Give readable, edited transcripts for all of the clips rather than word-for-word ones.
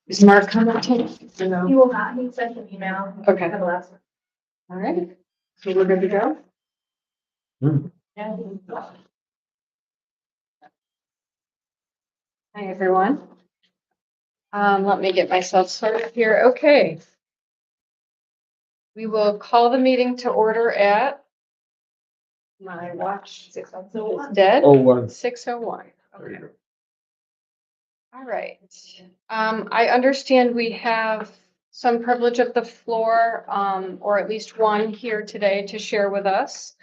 Is Mark commenting? No. He will not, he sent an email. Okay. Have a last one. All right. So we're good to go? Yeah. Hi, everyone. Let me get myself started here. Okay. We will call the meeting to order at my watch is dead. 01. 6:01. Okay. All right. I understand we have some privilege of the floor, or at least one here today to share with us.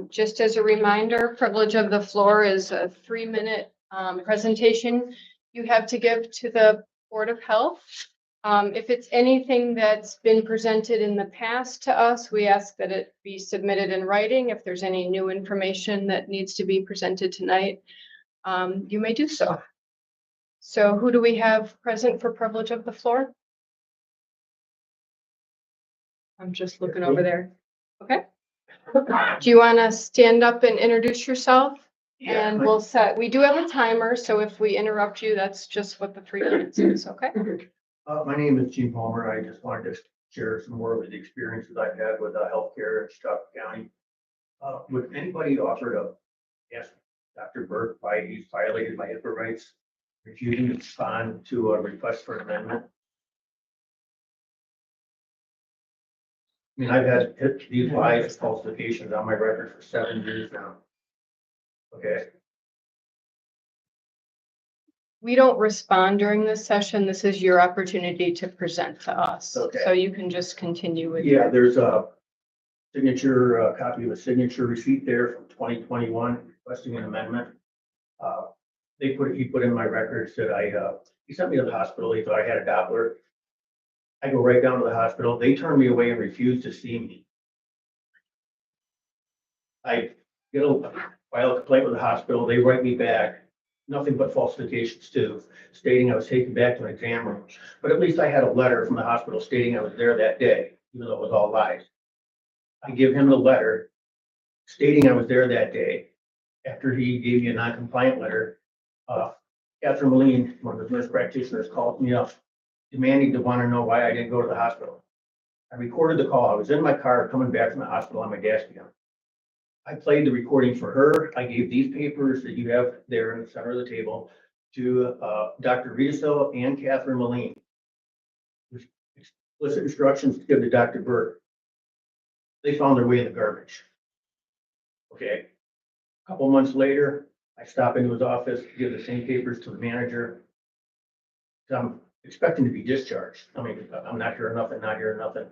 Just as a reminder, privilege of the floor is a 3-minute presentation you have to give to the Board of Health. If it's anything that's been presented in the past to us, we ask that it be submitted in writing. If there's any new information that needs to be presented tonight, you may do so. So who do we have present for privilege of the floor? I'm just looking over there. Okay. Do you want to stand up and introduce yourself? And we do have a timer, so if we interrupt you, that's just what the 3 minutes is, okay? My name is Gene Palmer. I just wanted to share some more of the experiences I've had with healthcare in Chautauqua County. Would anybody offer to ask Dr. Burke why he's violated my HIPAA rights, refusing to respond to a request for amendment? I mean, I've had these live falsifications on my record for 7 years now. Okay. We don't respond during this session. This is your opportunity to present to us. Okay. So you can just continue with. Yeah, there's a signature, a copy of a signature receipt there from 2021 requesting an amendment. He put in my records that he sent me to the hospital. He thought I had a Doppler. I go right down to the hospital. They turn me away and refuse to see me. I file a complaint with the hospital. They write me back, nothing but falsifications too, stating I was taken back to an exam room. But at least I had a letter from the hospital stating I was there that day, even though it was all lies. I give him the letter stating I was there that day. After he gave me a non-compliant letter, Catherine Moline, one of the nurse practitioners, called me up demanding to want to know why I didn't go to the hospital. I recorded the call. I was in my car coming back from the hospital on my dash cam. I played the recording for her. I gave these papers that you have there in the center of the table to Dr. Riedesel and Catherine Moline. Explicit instructions to give to Dr. Burke. They found their way in the garbage. Okay. A couple months later, I stop into his office, give the same papers to the manager. I'm expecting to be discharged. I mean, I'm not hearing nothing, not hearing nothing.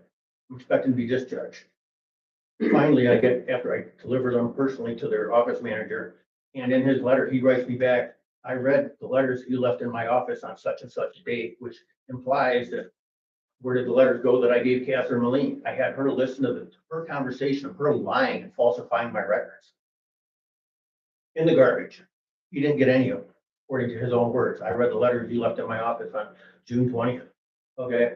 I'm expecting to be discharged. Finally, after I deliver them personally to their office manager, and in his letter, he writes me back, I read the letters you left in my office on such and such date, which implies that where did the letters go that I gave Catherine Moline? I had her listen to her conversation of her lying and falsifying my records. In the garbage. He didn't get any of them, according to his own words. I read the letters you left in my office on June 20th. Okay.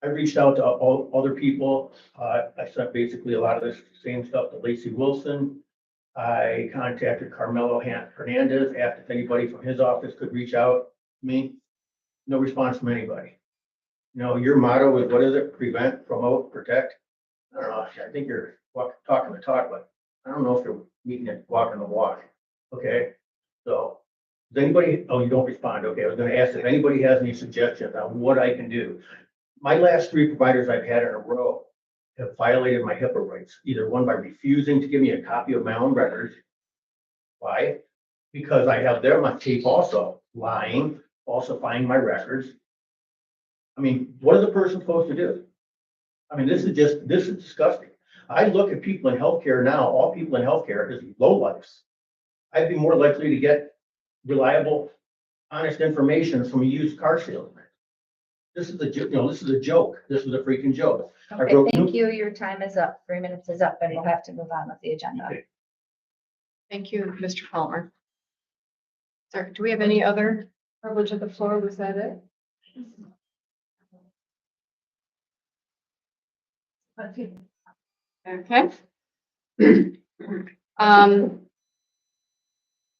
I reached out to all other people. I sent basically a lot of this same stuff to Lacey Wilson. I contacted Carmelo Hernandez, asked if anybody from his office could reach out to me. No response from anybody. You know, your motto is, what is it? Prevent, promote, protect. I don't know. I think you're talking the talk, but I don't know if you're meeting it, walking the walk. Okay. So does anybody, oh, you don't respond. Okay. I was going to ask if anybody has any suggestions on what I can do. My last 3 providers I've had in a row have violated my HIPAA rights. Either one by refusing to give me a copy of my own records. Why? Because I have them on tape also, lying, falsifying my records. I mean, what is a person supposed to do? I mean, this is disgusting. I look at people in healthcare now, all people in healthcare is lowlifes. I'd be more likely to get reliable, honest information from a used car salesman. This is this is a joke. This is a freaking joke. Okay, thank you. Your time is up. 3 minutes is up, and we'll have to move on with the agenda. Okay. Thank you, Mr. Palmer. Sir, do we have any other privilege of the floor? Was that it? Okay.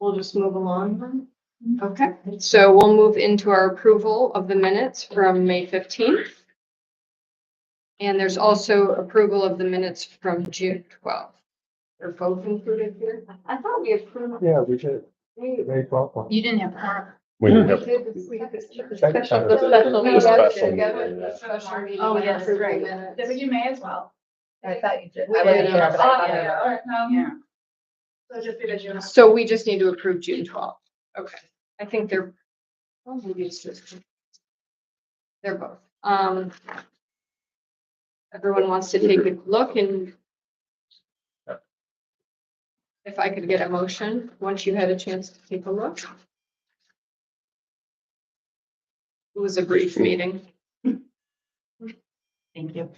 We'll just move along then. Okay, so we'll move into our approval of the minutes from May 15th. And there's also approval of the minutes from June 12th. They're both included here. I thought we approved. Yeah, we did. We May 12th one. You didn't have quorum. We didn't have. did the special Special meeting. Special Together, meeting, yeah. special meeting. Oh, yes, Approve the right. minutes. You may as well. I thought you did. We I wasn't did. here, but I thought Yeah. I- So just do the June. So we just need to approve June 12th. Okay, I think they're, well, maybe it's just. They're both. Everyone wants to take a look and. If I could get a motion, once you had a chance to take a look. It was a brief meeting. Thank you.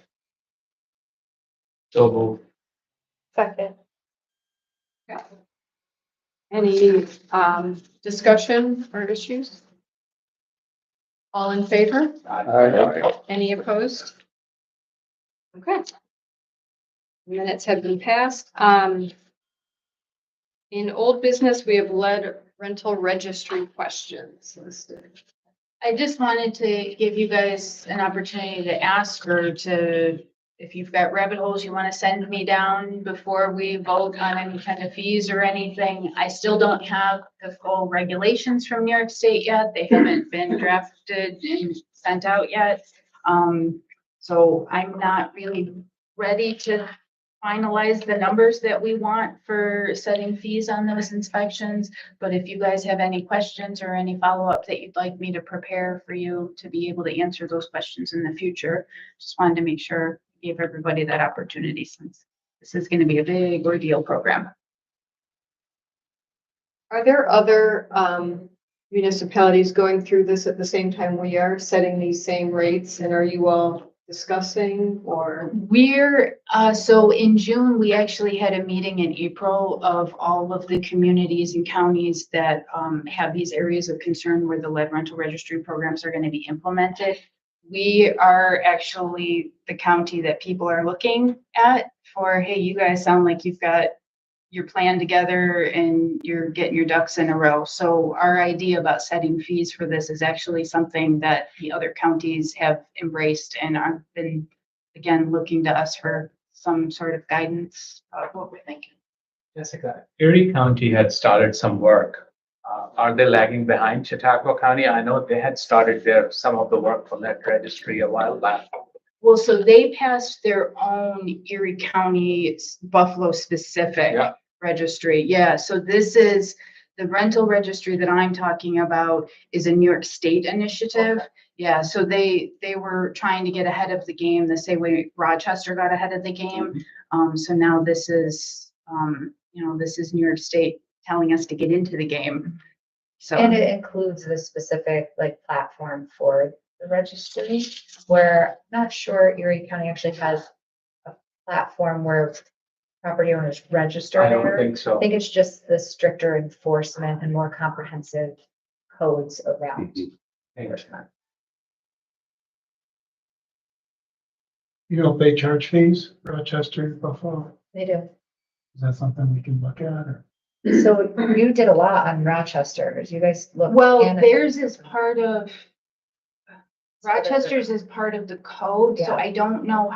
So moved. Second. Any discussion or issues? All in favor? Aye. Any opposed? Okay. Minutes have been passed. In old business, we have lead rental registry questions listed. I just wanted to give you guys an opportunity to ask or to, if you've got rabbit holes you want to send me down before we vote on any kind of fees or anything. I still don't have the full regulations from New York State yet. They haven't been drafted and sent out yet. So I'm not really ready to finalize the numbers that we want for setting fees on those inspections. But if you guys have any questions or any follow-up that you'd like me to prepare for you to be able to answer those questions in the future, just wanted to make sure I gave everybody that opportunity since this is going to be a big ordeal program. Are there other municipalities going through this at the same time we are setting these same rates? And are you all discussing or? So in June, we actually had a meeting in April of all of the communities and counties that have these areas of concern where the lead rental registry programs are going to be implemented. We are actually the county that people are looking at for, hey, you guys sound like you've got your plan together and you're getting your ducks in a row. So our idea about setting fees for this is actually something that the other counties have embraced and have been, again, looking to us for some sort of guidance of what we're thinking. Jessica, Erie County had started some work. Are they lagging behind Chautauqua County? I know they had started some of the work for that registry a while back. Well, so they passed their own Erie County Buffalo specific Yeah. registry. Yeah, so this is the rental registry that I'm talking about is a New York State initiative. Yeah, so they were trying to get ahead of the game the same way Rochester got ahead of the game. So now this is, this is New York State telling us to get into the game. So. And it includes the specific like platform for the registry, where I'm not sure Erie County actually has a platform where property owners register I don't there. think so. I think it's just the stricter enforcement and more comprehensive codes around enforcement. You know, if they charge fees, Rochester, Buffalo, They do. is that something we can look at or? So you did a lot on Rochester. As you guys look. Well, Anna- theirs is part of, Rochester's is part of the code, so Yeah. I don't know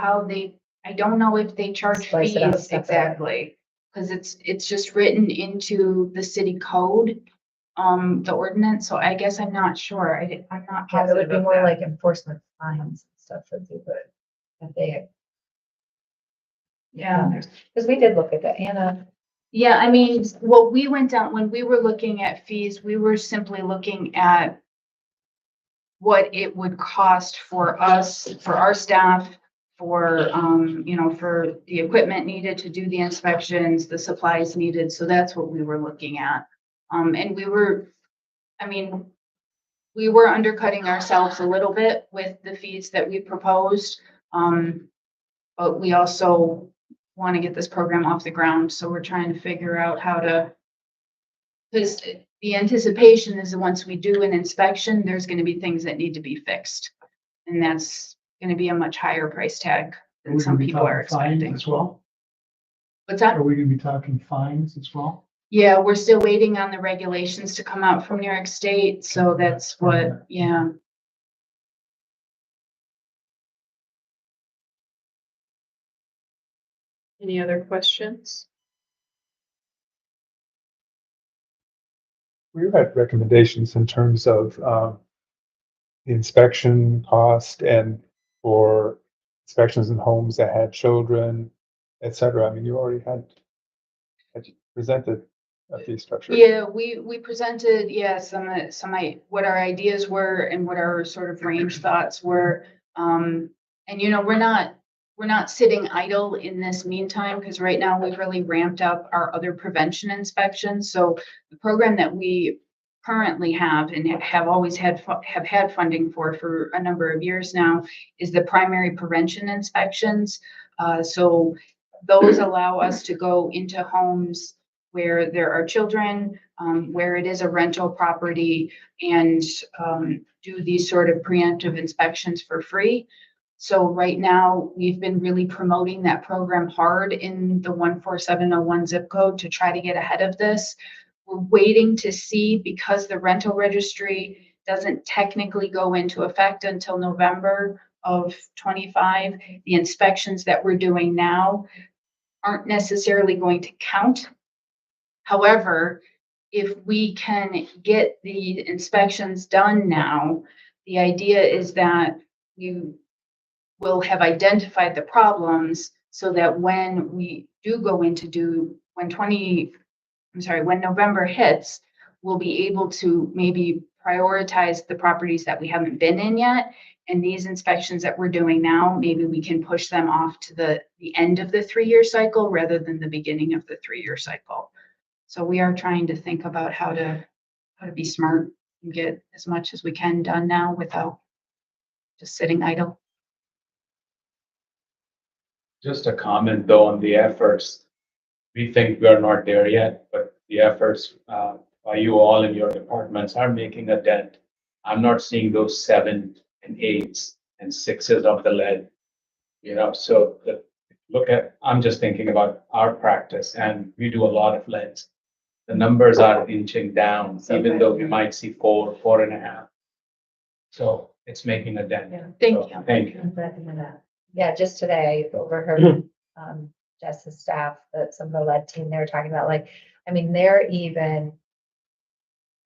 I don't know if they charge Slice it out fees separate. exactly. Cause it's just written into the city code, the ordinance, so I guess I'm not sure. I'm not Yeah, it would positive be of more that. like enforcement fines and stuff that they would. If they. Yeah. Because we did look at that. Anna, Yeah, I mean, well, we went down, when we were looking at fees, we were simply looking at what it would cost for us, for our staff, for, for the equipment needed to do the inspections, the supplies needed. So that's what we were looking at. And we were undercutting ourselves a little bit with the fees that we proposed. But we also want to get this program off the ground. So we're trying to figure out how to, because the anticipation is that once we do an inspection, there's going to be things that need to be fixed. And that's going to be a much higher price tag than some people are expecting. As well. What's that? Are we gonna be talking fines as well? Yeah, we're still waiting on the regulations to come out from New York State, so that's what, yeah. Any other questions? We've had recommendations in terms of the inspection cost and for inspections in homes that had children, et cetera. I mean, you already had presented a fee structure. Yeah, we presented, yeah, what our ideas were and what our sort of range thoughts were. And we're not sitting idle in this meantime, because right now we've really ramped up our other prevention inspections. So the program that we currently have and have always have had funding for a number of years now is the primary prevention inspections. So those allow us to go into homes where there are children, where it is a rental property, and do these sort of preemptive inspections for free. So right now, we've been really promoting that program hard in the 14701 zip code to try to get ahead of this. We're waiting to see, because the rental registry doesn't technically go into effect until November of 25. The inspections that we're doing now aren't necessarily going to count. However, if we can get the inspections done now, the idea is that you will have identified the problems so that when we do go into when November hits, we'll be able to maybe prioritize the properties that we haven't been in yet. And these inspections that we're doing now, maybe we can push them off to the end of the 3-year cycle rather than the beginning of the 3-year cycle. So we are trying to think about how to be smart and get as much as we can done now without just sitting idle. Just a comment though on the efforts. We think we are not there yet, but the efforts by you all in your departments are making a dent. I'm not seeing those 7 and 8s and 6s of the lead. So I'm just thinking about our practice, and we do a lot of leads. The numbers are inching down, even though we might see 4, 4.5. So it's making a dent. Yeah. Thank So, you. Thank you. I'm glad to hear that. Yeah, just today I overheard Jess's staff, that some of the lead team, they were talking about, like, I mean, they're even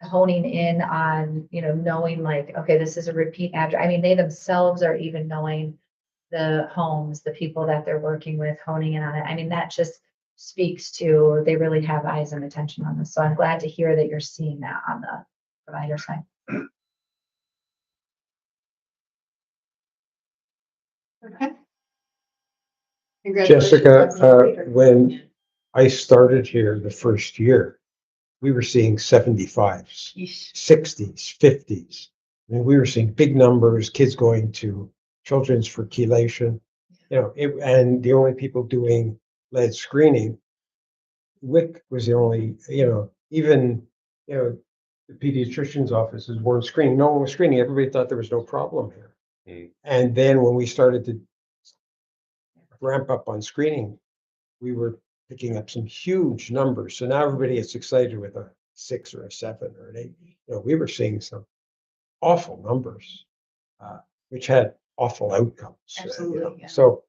honing in on, knowing like, okay, this is a repeat address. I mean, they themselves are even knowing the homes, the people that they're working with, honing in on it. I mean, that just speaks to, they really have eyes and attention on this. So I'm glad to hear that you're seeing that on the provider side. Okay. Jessica, Congratulations. when I started here the first year, we were seeing 75s, Yeesh. 60s, 50s. I mean, we were seeing big numbers, kids going to children's for chelation, and the only people doing lead screening, WIC was the only, even, the pediatrician's offices weren't screening. No one was screening. Everybody thought there was no problem here. And then when we started to ramp up on screening, we were picking up some huge numbers. So now everybody is excited with a 6 or a 7 or an 8. We were seeing some awful numbers, which had awful outcomes. Absolutely, yeah. So,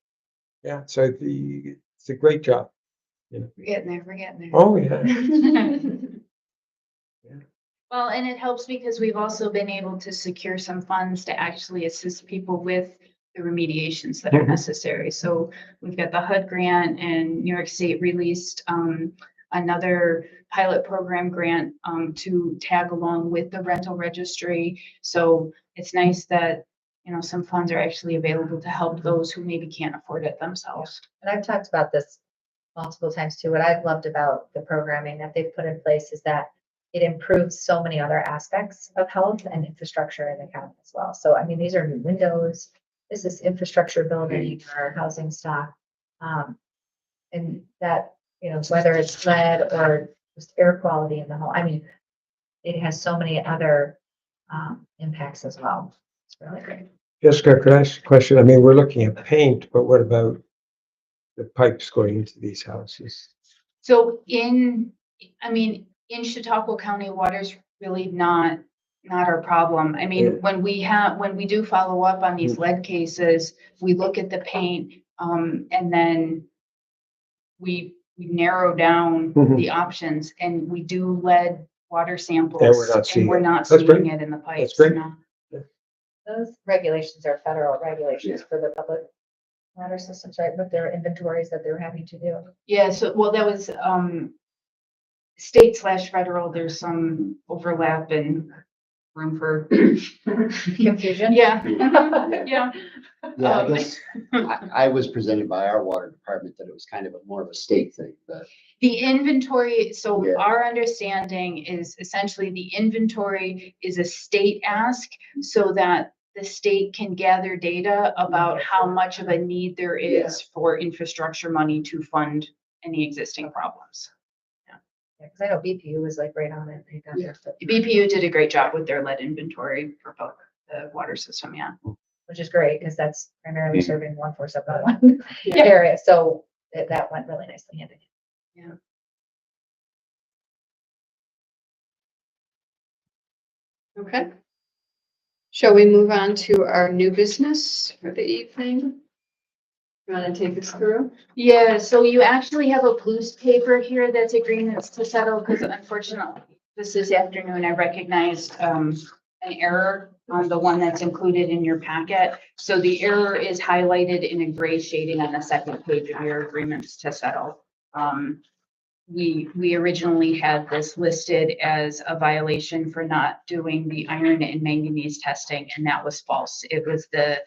yeah, so it's a great job. We're getting there, we're getting there. Oh, yeah. Well, and it helps because we've also been able to secure some funds to actually assist people with the remediations that are Mhm. necessary. So we've got the HUD grant, and New York State released another pilot program grant to tag along with the rental registry. So it's nice that, some funds are actually available to help those who maybe can't afford it themselves. And I've talked about this multiple times too. What I've loved about the programming that they've put in place is that it improves so many other aspects of health and infrastructure in the county as well. So, I mean, these are new windows. This is infrastructure building or housing stock. And that, whether it's lead or just air quality in the home, I mean, it has so many other impacts as well. It's really great. Jessica, could I ask a question? I mean, we're looking at paint, but what about the pipes going into these houses? So in Chautauqua County, water's really not our problem. I Yeah. mean, when we do follow up on these lead cases, we look at the paint, and then we narrow down Mhm. the options, and we do lead water samples. And we're not seeing we're it. not That's seeing great. it in the pipes. great. no. Those regulations are federal regulations for the public water systems, right? With their inventories that they're having to do. Yeah, so, well, that was, state/federal, there's some overlap and room for, Confusion? yeah. Yeah. Yeah, I Um, guess I was presented by our water department that it was kind of more of a state thing, but The inventory, so Yeah. our understanding is essentially the inventory is a state ask so that the state can gather data about how much of a need there is for infrastructure money to fund any existing problems. Yeah, because I know BPU was like right on it. They got their stuff, BPU did a great job with their lead inventory for both the water system, yeah. which is great because that's primarily serving 14701 Yeah. area. So that went really nicely hand in hand. Okay. Shall we move on to our new business for the evening? You want to take us through? Yeah, so you actually have a loose paper here that's agreements to settle, because unfortunately, this afternoon, I recognized, an error on the one that's included in your packet. So the error is highlighted in a gray shading on the second page of your agreements to settle. We originally had this listed as a violation for not doing the iron and manganese testing, and that was false. It was the,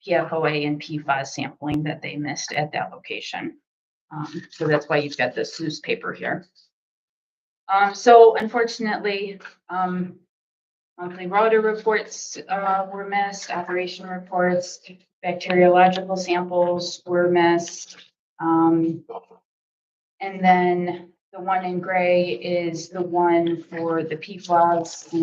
PFOA and PFAS sampling that they missed at that location. So that's why you've got this loose paper here. So unfortunately, monthly water reports, were missed, operation reports, bacteriological samples were missed. And then the one in gray is the one for the PFAS,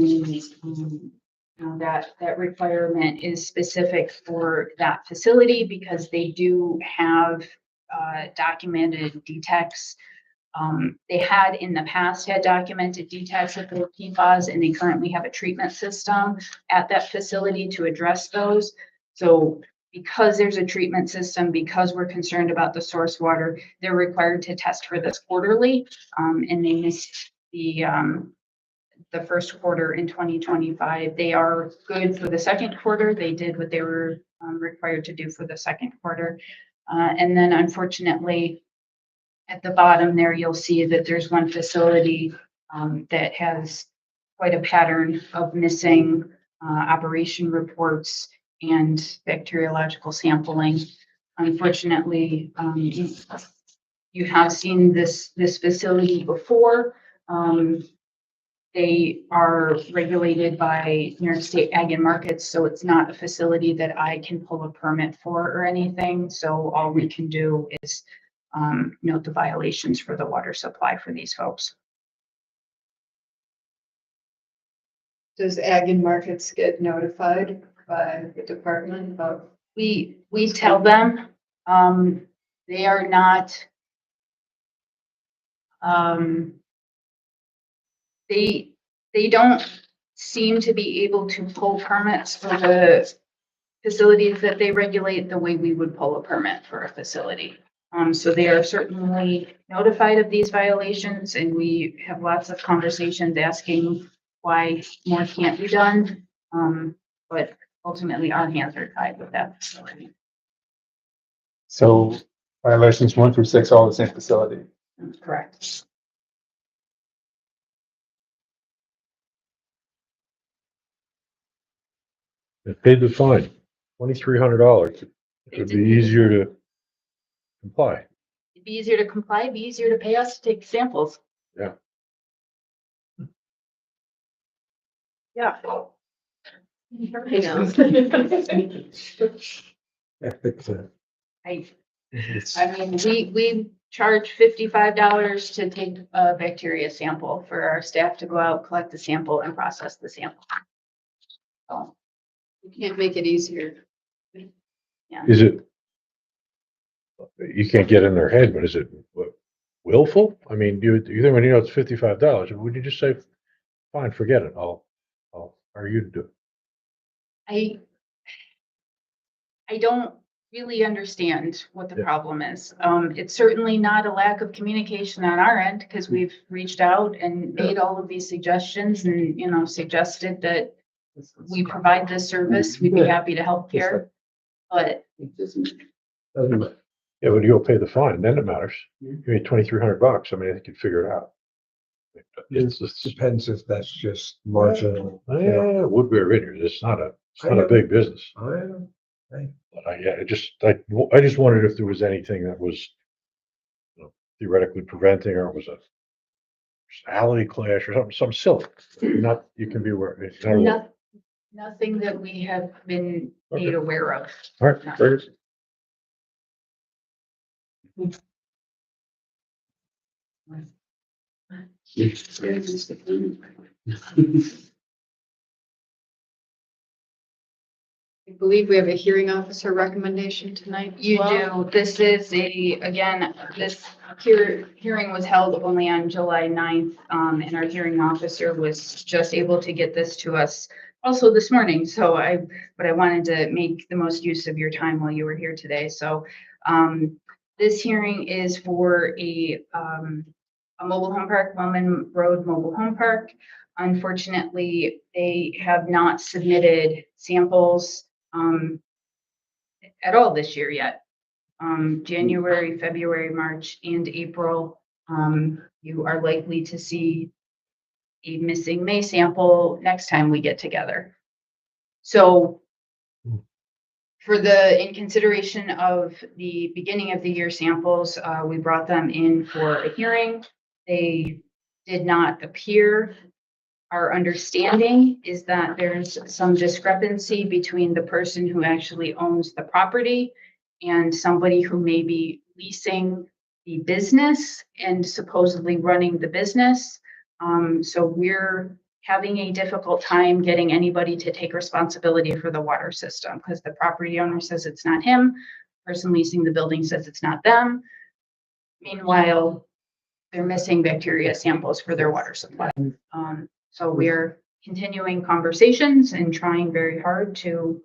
and that requirement is specific for that facility because they do have documented detects. They had in the past had documented detects of their PFAS, and they currently have a treatment system at that facility to address those. So because there's a treatment system, because we're concerned about the source water, they're required to test for this quarterly. And they missed the first quarter in 2025. They are good for the second quarter. They did what they were required to do for the second quarter. And then unfortunately, at the bottom there, you'll see that there's one facility that has quite a pattern of missing operation reports and bacteriological sampling. Unfortunately, you have seen this facility before. They are regulated by New York State Ag and Markets, so it's not a facility that I can pull a permit for or anything. So all we can do is note the violations for the water supply for these folks. Does Ag and Markets get notified by the department about? We tell them, they are not, they don't seem to be able to pull permits for the facilities that they regulate the way we would pull a permit for a facility. So they are certainly notified of these violations, and we have lots of conversations asking why more can't be done. But ultimately our hands are tied with that facility. So violations 1 through 6, all the same facility. That's correct. They paid the fine, $2,300. It would be easier to comply. It'd be easier to comply, it'd be easier to pay us to take samples. Yeah. Yeah. Ethics, I mean, we charge $55 to take a bacteria sample for our staff to go out, collect the sample and process the sample. So, You can't make it easier. Is it you can't get in their head, but is it what, willful? I mean, you think when you know it's $55, would you just say, fine, forget it, I'll hire you to do it? I don't really understand what the Yeah. problem is. It's certainly not a lack of communication on our end, because we've reached out and made all of these suggestions and, suggested that we provide this service, we'd be happy to help here. But It doesn't, Yeah, but you'll pay the fine, then it matters. You made $2,300. I mean, I think you'd figure it out. It's, Depends if that's just marginal. yeah, Woodbury Vineyard, it's not a big business. I know. But I just wondered if there was anything that was, theoretically preventing, or it was a personality clash or something, some silly. Not, you can be aware. It's not a- no, nothing that we have been made aware of. All right, very good. I believe we have a hearing officer recommendation tonight. as You well. do. This is this hearing was held only on July 9th, and our hearing officer was just able to get this to us also this morning. But I wanted to make the most use of your time while you were here today. So, this hearing is for a mobile home park, Wellman Road Mobile Home Park. Unfortunately, they have not submitted samples at all this year yet. January, February, March, and April, you are likely to see a missing May sample next time we get together. So in consideration of the beginning of the year samples, we brought them in for a hearing. They did not appear. Our understanding is that there's some discrepancy between the person who actually owns the property and somebody who may be leasing the business and supposedly running the business. So we're having a difficult time getting anybody to take responsibility for the water system, because the property owner says it's not him, person leasing the building says it's not them. Meanwhile, they're missing bacteria samples for their water supply. So we're continuing conversations and trying very hard to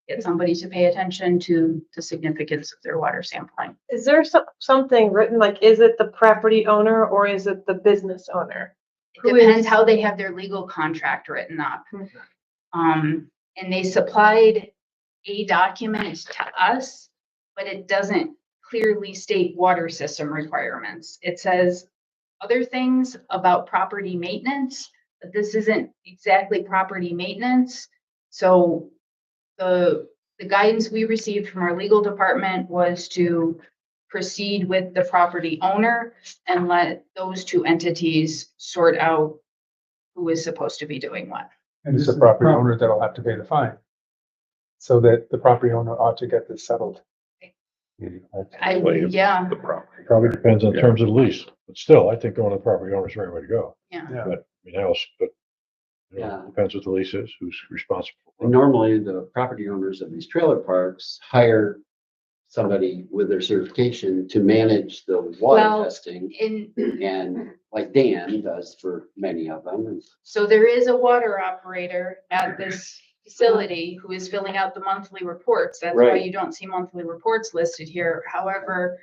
get somebody to pay attention to the significance of their water sampling. Is there something written, like, is it the property owner or is it the business owner? It depends how they have their legal contract written up. And they supplied a document to us, but it doesn't clearly state water system requirements. It says other things about property maintenance, but this isn't exactly property maintenance. So the guidance we received from our legal department was to proceed with the property owner and let those two entities sort out who is supposed to be doing what. And it's the property owner that'll have to pay the fine. So that the property owner ought to get this settled. Yeah, Probably depends on terms of the lease, but still, I think going to the property owner is the right way to go. yeah. Yeah. But, but Yeah. depends what the lease is, who's responsible. for and it. normally the property owners of these trailer parks hire somebody with their certification to manage the water Well, testing. And And like Dan does for many of them. And so there is a water operator at this facility who is filling out the monthly reports. That's why Right. you don't see monthly reports listed here. However,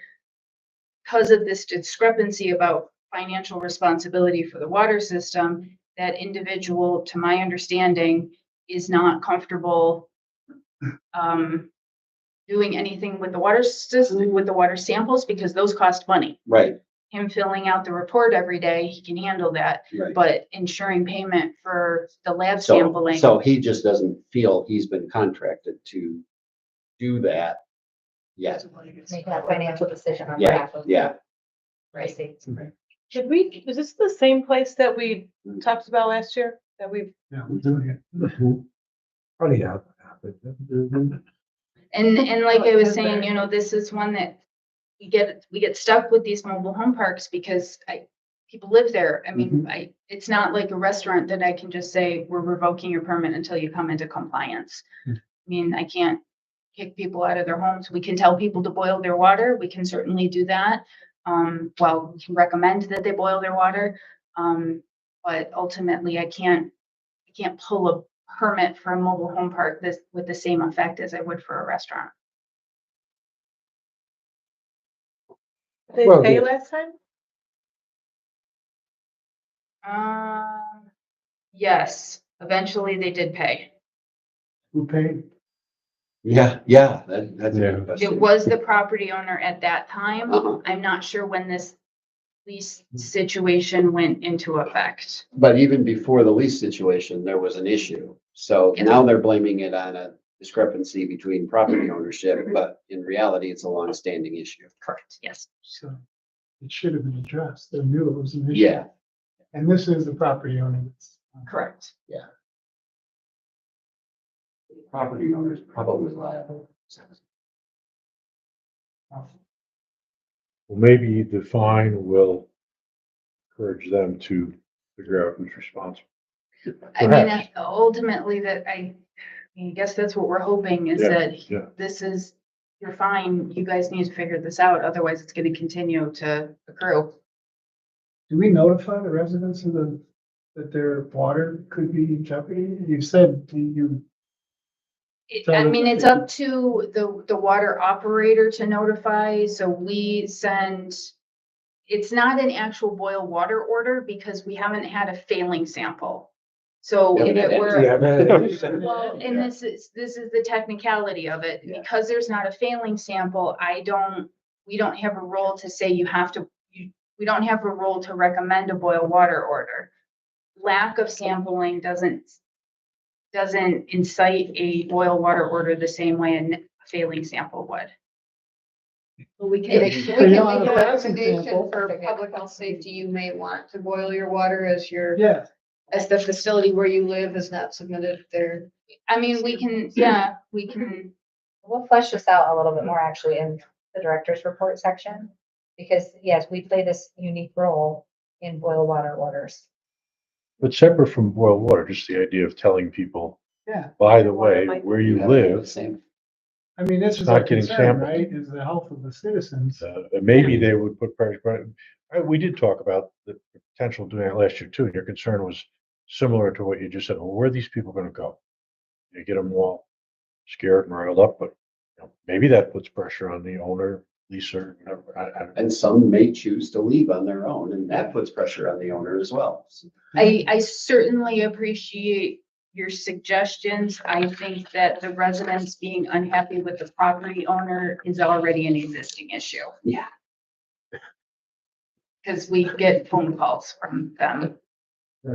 because of this discrepancy about financial responsibility for the water system, that individual, to my understanding, is not comfortable doing anything with the water system, with the water samples, because those cost money. right, Him filling out the report every day, he can handle that, right. but ensuring payment for the lab So, sampling. so he just doesn't feel he's been contracted to do that yet. Make that financial decision on Yeah, behalf of. yeah. Right. Is this the same place that we talked about last year? That we've, Yeah, we're doing it. Funny how that happened. And like I was saying, this is one that we get stuck with these mobile home parks because people live there. I mean, it's not like a restaurant that I can just say, we're revoking your permit until you come into compliance. I mean, I can't kick people out of their homes. We can tell people to boil their water. We can certainly do that. Well, we can recommend that they boil their water. But ultimately I can't pull a permit for a mobile home park this with the same effect as I would for a restaurant. Did Well, they pay yeah. last time? Yes, eventually they did pay. Who paid? Yeah, that's a Yeah. good It question. was the property owner at that time. Uh-huh. I'm not sure when this lease situation went into effect. But even before the lease situation, there was an issue. So Yeah. now they're blaming it on a discrepancy between property ownership, but in reality, it's a long-standing issue. Correct, yes. So it should have been addressed. They knew it was an issue. Yeah, And this is the property owner that's. Correct. property owners probably liable. Well, maybe the fine will encourage them to figure out who's responsible. I mean, Perhaps. ultimately I guess that's what we're hoping is Yeah, that yeah. this is, you're fine, you guys need to figure this out, otherwise it's gonna continue to accrue. Do we notify the residents of that their water could be in jeopardy? You said you, I mean, it's up to the water operator to notify, so we send, it's not an actual boil water order because we haven't had a failing sample. So if it were. Yeah, Well, and this is the technicality of it, Yeah. because there's not a failing sample, we don't have a role to say you have to, we don't have a role to recommend a boil water order. Lack of sampling doesn't incite a boil water order the same way a failing sample would. Well, we can Yeah. make, So we you can don't make have a a passing recommendation sample. for public health safety. You may want to boil your water as yeah, the facility where you live has not submitted their. I mean, we can, We'll flesh this out a little bit more actually in the director's report section. Because yes, we play this unique role in boil water orders. But separate from boiled water, just the idea of telling people, yeah. by the Water way, might- where you Yeah, live, same. I mean, this is Not our getting concern, sampled. right? Is the health of the citizens. maybe they would put pressure. But we did talk about the potential of doing that last year too, and your concern was similar to what you just said. Well, where are these people gonna go? You get them all scared and riled up, but maybe that puts pressure on the owner, leaser, whatever. I don't know. And some may choose to leave on their own, and that puts pressure on the owner as well. I certainly appreciate your suggestions. I think that the residents being unhappy with the property owner is already an existing issue. Yeah. Because we get phone calls from them,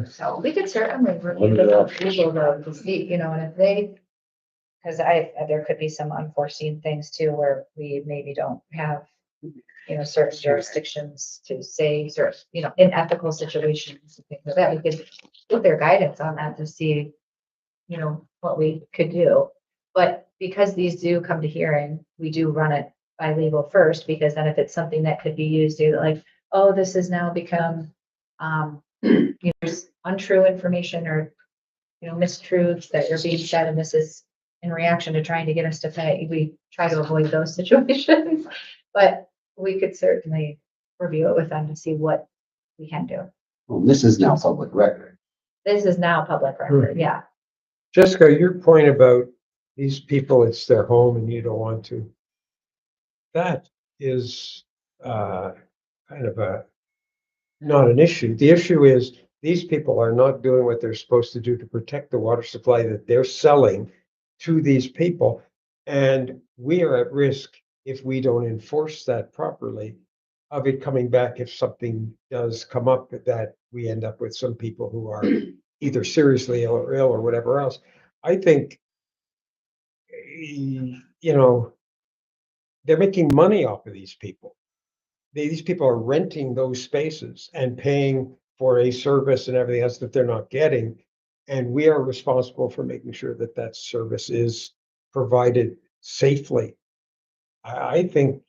so. We could certainly review Limit it the up. legal though to see, and if they. Cause there could be some unforeseen things too, where we maybe don't have, certain jurisdictions to say, certain, in ethical situations, and things like that. We could get their guidance on that to see, what we could do. But because these do come to hearing, we do run it by legal first, because then if it's something that could be used to like, oh, this has now become, there's untrue information or, mistruths that are being said, and this is in reaction to trying to get us to pay, we try to avoid those situations. But we could certainly review it with them to see what we can do. Well, this is now public record. This is now public record, yeah. Jessica, your point about these people, it's their home and you don't want to. That is kind of not an issue. The issue is these people are not doing what they're supposed to do to protect the water supply that they're selling to these people. And we are at risk if we don't enforce that properly of it coming back if something does come up that we end up with some people who are either seriously ill or whatever else. I think, they're making money off of these people. These people are renting those spaces and paying for a service and everything else that they're not getting. And we are responsible for making sure that that service is provided safely. I think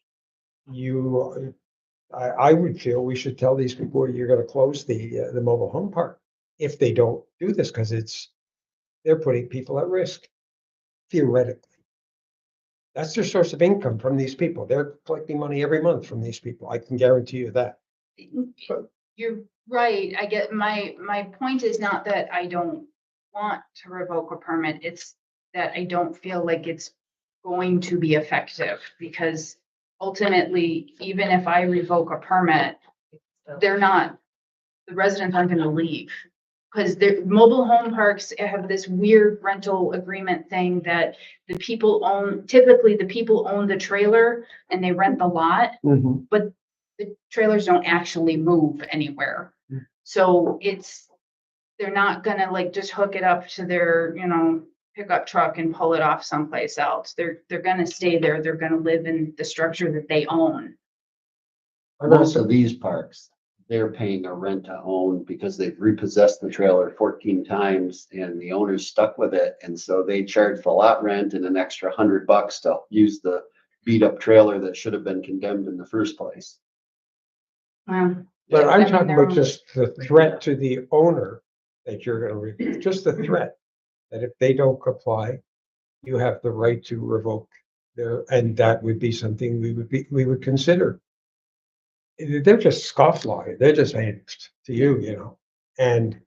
I would feel we should tell these people you're going to close the mobile home park if they don't do this, because they're putting people at risk, theoretically. That's their source of income from these people. They're collecting money every month from these people. I can guarantee you that. You're right. I get, my point is not that I don't want to revoke a permit. It's that I don't feel like it's going to be effective because ultimately, even if I revoke a permit, they're not, the residents aren't gonna leave. Because the mobile home parks have this weird rental agreement thing that the people own, typically the people own the trailer and they rent the lot, but the trailers don't actually move anywhere. So it's, they're not gonna like just hook it up to their, pickup truck and pull it off someplace else. They're gonna stay there. They're gonna live in the structure that they own. Most of these parks, they're paying a rent to own because they've repossessed the trailer 14 times and the owner's stuck with it. And so they charge the lot rent and an extra $100 to use the beat up trailer that should have been condemned in the first place. But I'm talking about just the threat to the owner that you're gonna, just the threat. That if they don't comply, you have the right to revoke their, and that would be something we would consider. They're just scofflaw, they're just angst to you, and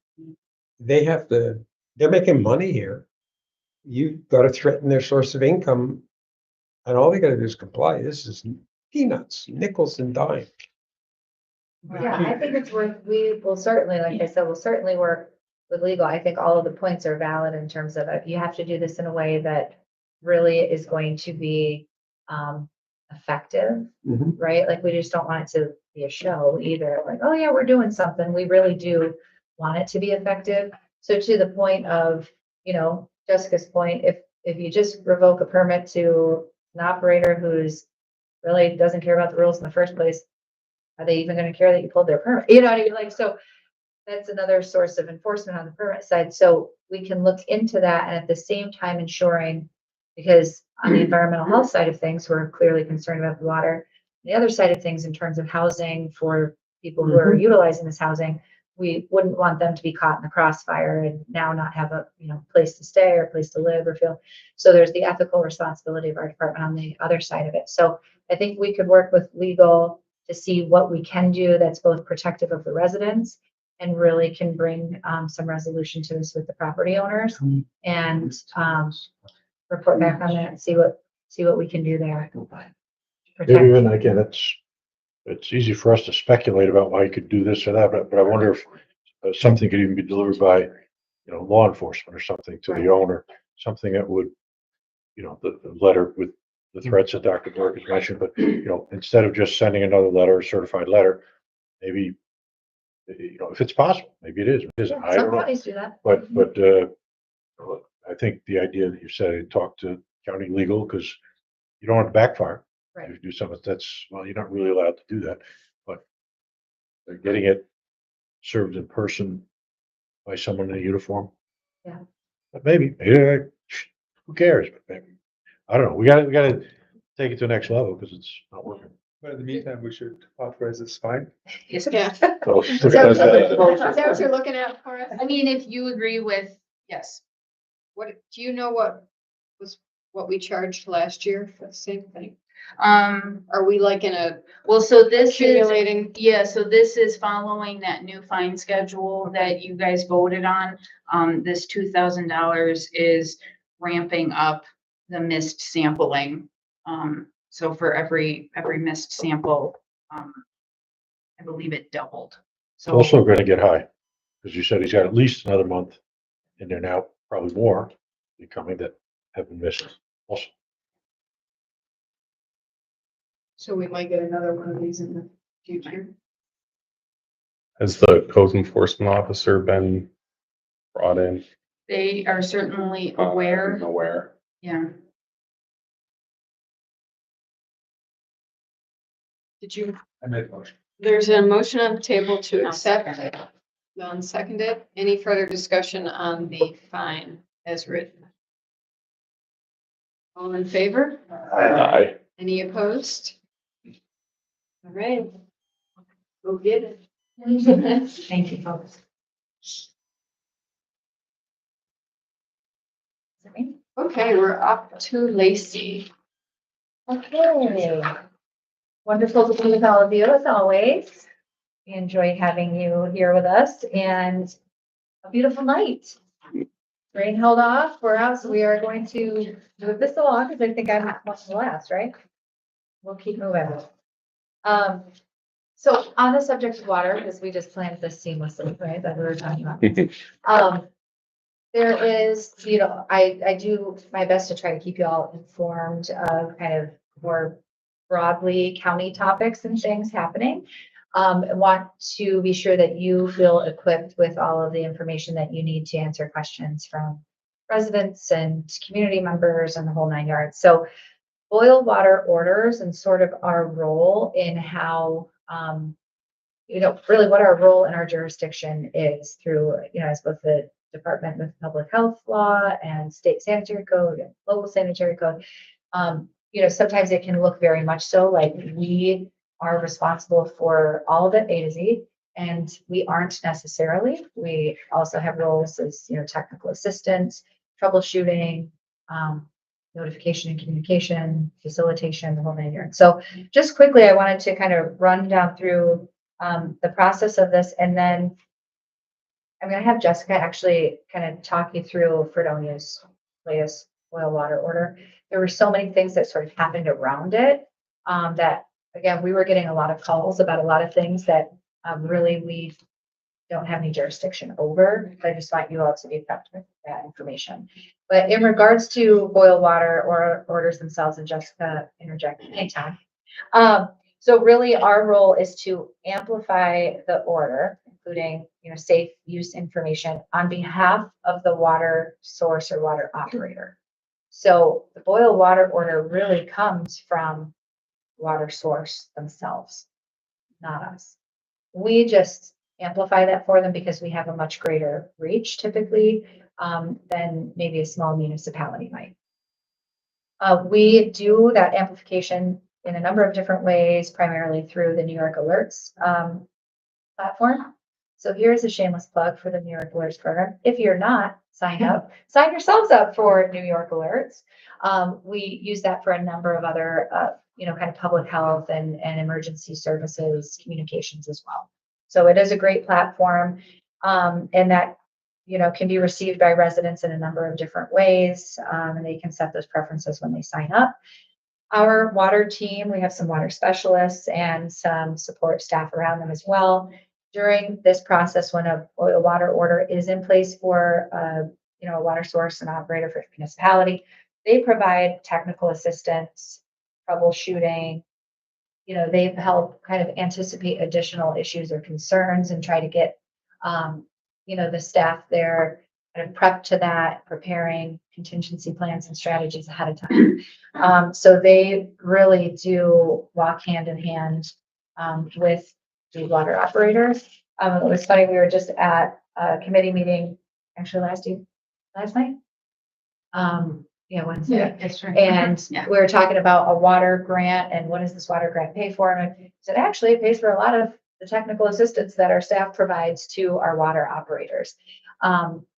they're making money here. You've got to threaten their source of income, and all they gotta do is comply. This is peanuts, nickels and dimes. Yeah, I think it's worth, we will certainly, like I said, we'll certainly work with legal. I think all of the points are valid in terms of, you have to do this in a way that really is going to be effective, right? Like, we just don't want it to be a show either. Like, oh yeah, we're doing something. We really do want it to be effective. So to the point of, Jessica's point, if you just revoke a permit to an operator who's really doesn't care about the rules in the first place, are they even going to care that you pulled their permit? You know what I mean? Like, so that's another source of enforcement on the permit side. So we can look into that and at the same time ensuring, because on the environmental health side of things, we're clearly concerned about the water. The other side of things, in terms of housing for people who are utilizing this housing, we wouldn't want them to be caught in the crossfire and now not have a place to stay or place to live or feel. So there's the ethical responsibility of our department on the other side of it. So I think we could work with legal to see what we can do that's both protective of the residents and really can bring some resolution to this with the property owners and report back on that and see what we can do there. Even again, it's easy for us to speculate about why you could do this or that, but I wonder if something could even be delivered by, law enforcement or something to the owner, something that would, the letter with the threats that Dr. Burke has mentioned, but, instead of just sending another letter, a certified letter, maybe, if it's possible, maybe it is, it isn't, I Some don't know. counties do that. But, I think the idea that you said, talk to county legal, because you don't want to backfire. Right. If you do something well, you're not really allowed to do that, but they're getting it served in person by someone in a uniform. Yeah. But maybe, who cares? But maybe, I don't know. We gotta take it to the next level because it's not working. But in the meantime, we should authorize this fine. Yeah. So, Is that what you're looking at for us? I mean, if you agree with, yes. What, do you know what we charged last year for the same thing? Are we like in a Well, so this is, accumulating? yeah, so this is following that new fine schedule that you guys voted on. This $2,000 is ramping up the missed sampling. So for every missed sample, I believe it doubled. it's also going to get high because you said he's got at least another month in there now, probably more becoming that have been missed also. So we might get another one of these in the future. Has the code enforcement officer been brought in? They are certainly aware. Aware. Yeah. Did you, I made a motion. there's a motion on the table to accept. Non-seconded. Any further discussion on the fine as written? All in favor? Aye. Any opposed? All right. Go get it. Thank you, folks. Okay, we're up to Lacey. Okay. Wonderful to be with all of you as always. We enjoy having you here with us and a beautiful night. Rain held off for us. We are going to move this along because I think I'm one of the last, right? We'll keep moving. So on the subject of water, because we just planned this seamlessly, right, that we were talking about. There is, I do my best to try to keep you all informed of kind of more broadly county topics and things happening. I want to be sure that you feel equipped with all of the information that you need to answer questions from residents and community members and the whole 9 yards. So boil water orders and sort of our role in how, really what our role in our jurisdiction is through, as both the Department of Public Health law and state sanitary code and local sanitary code. Sometimes it can look very much so like we are responsible for all of it, A to Z, and we aren't necessarily. We also have roles as, technical assistance, troubleshooting, notification and communication, facilitation, the whole 9 yards. So just quickly, I wanted to kind of run down through the process of this, and then I'm going to have Jessica actually kind of talk you through Fredonia's latest boil water order. There were so many things that sort of happened around it that, again, we were getting a lot of calls about a lot of things that really we don't have any jurisdiction over. I just want you all to be prepped with that information. But in regards to boil water or orders themselves, and Jessica interject anytime. So really our role is to amplify the order, including, safe use information on behalf of the water source or water operator. So the boil water order really comes from water source themselves, not us. We just amplify that for them because we have a much greater reach typically than maybe a small municipality might. We do that amplification in a number of different ways, primarily through the New York Alerts platform. So here's a shameless plug for the New York Alerts program. If you're not signed up, sign yourselves up for New York Alerts. We use that for a number of other, kind of public health and emergency services communications as well. So it is a great platform, and that, can be received by residents in a number of different ways, and they can set those preferences when they sign up. Our water team, we have some water specialists and some support staff around them as well. During this process, when a boil water order is in place for a water source and operator for municipality, they provide technical assistance, troubleshooting. They help kind of anticipate additional issues or concerns and try to get, the staff there kind of prepped to that, preparing contingency plans and strategies ahead of time. So they really do walk hand in hand with the water operators. It was funny, we were just at a committee meeting actually last night. Wednesday. Yeah, that's right. And Yeah. we were talking about a water grant and what does this water grant pay for? And I said, actually, it pays for a lot of the technical assistance that our staff provides to our water operators.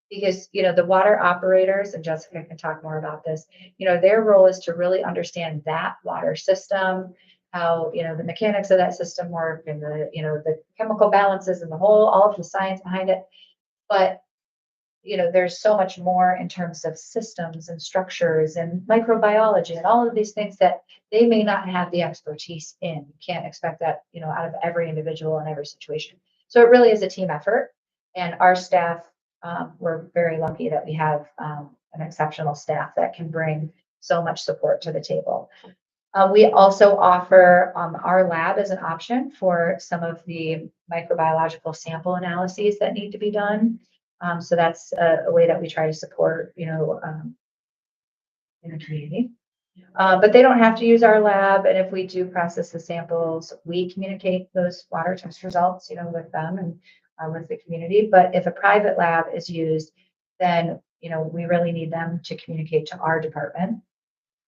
Because, the water operators, and Jessica can talk more about this, their role is to really understand that water system, how, the mechanics of that system work and the chemical balances and all of the science behind it. But there's so much more in terms of systems and structures and microbiology and all of these things that they may not have the expertise in. You can't expect that, out of every individual in every situation. So it really is a team effort. And our staff, we're very lucky that we have an exceptional staff that can bring so much support to the table. We also offer our lab as an option for some of the microbiological sample analyses that need to be done. So that's a way that we try to support, in the community. But they don't have to use our lab. And if we do process the samples, we communicate those water test results, with them and with the community. But if a private lab is used, then, we really need them to communicate to our department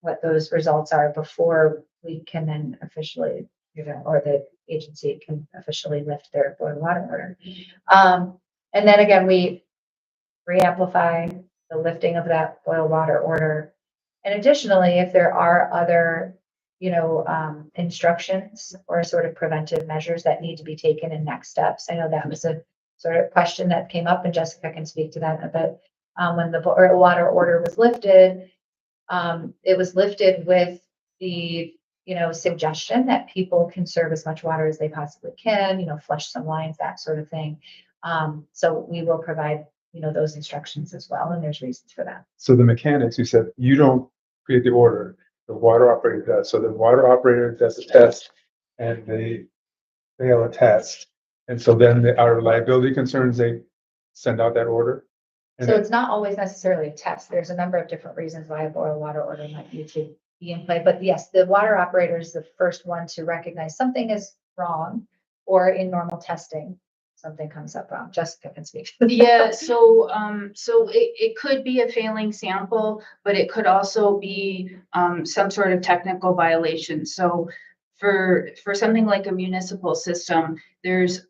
what those results are before we can then officially, or the agency can officially lift their boil water order. And then again, we re-amplify the lifting of that boil water order. And additionally, if there are other instructions or sort of preventive measures that need to be taken and next steps. I know that was a sort of question that came up, and Jessica can speak to that a bit. When the water order was lifted, it was lifted with the, suggestion that people conserve as much water as they possibly can, flush some lines, that sort of thing. So we will provide, those instructions as well, and there's reasons for that. So the mechanics, you said you don't create the order, the water operator does. So the water operator does a test and they fail a test. And so then our liability concerns, they send out that order. And So it's not always necessarily a test. There's a number of different reasons why a boil water order might need to be in play. But yes, the water operator is the first one to recognize something is wrong, or in normal testing, something comes up wrong. Jessica can speak. Yeah, so, it could be a failing sample, but it could also be, some sort of technical violation. So for something like a municipal system, there's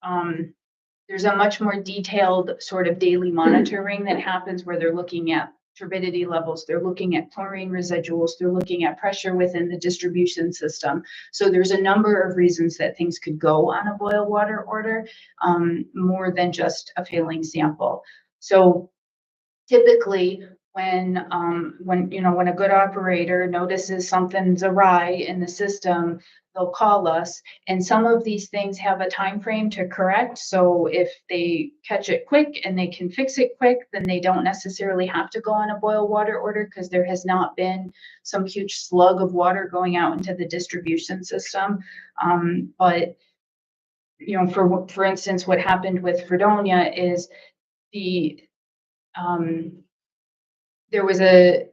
a much more detailed sort of daily monitoring that happens where they're looking at turbidity levels, they're looking at chlorine residuals, they're looking at pressure within the distribution system. So there's a number of reasons that things could go on a boil water order, more than just a failing sample. So typically, when a good operator notices something's awry in the system, they'll call us, and some of these things have a time frame to correct. So if they catch it quick and they can fix it quick, then they don't necessarily have to go on a boil water order, because there has not been some huge slug of water going out into the distribution system. But for instance, what happened with Fredonia is there was a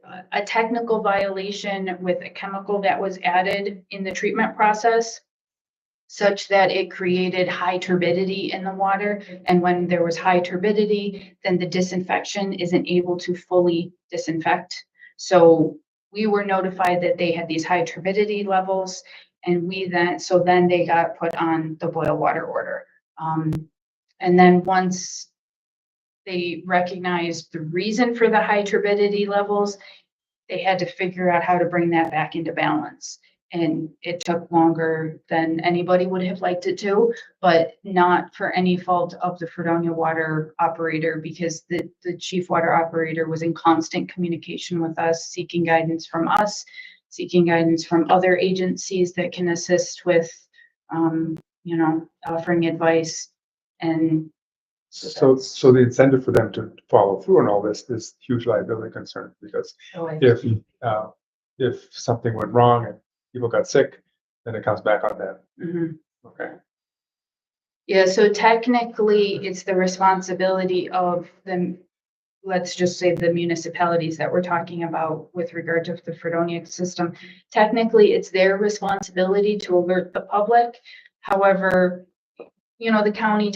technical violation with a chemical that was added in the treatment process, such that it created high turbidity in the water. And when there was high turbidity, then the disinfection isn't able to fully disinfect. So we were notified that they had these high turbidity levels, and then they got put on the boil water order. And then once they recognized the reason for the high turbidity levels, they had to figure out how to bring that back into balance. And it took longer than anybody would have liked it to, but not for any fault of the Fredonia water operator, because the chief water operator was in constant communication with us, seeking guidance from us, seeking guidance from other agencies that can assist with, offering advice. And so the incentive for them to follow through on all this is huge liability concern, because if something went wrong and people got sick, then it comes back on them. Mhm. Okay. Yeah, so technically, it's the responsibility of let's just say the municipalities that we're talking about with regard to the Fredonia system. Technically, it's their responsibility to alert the public. However, the county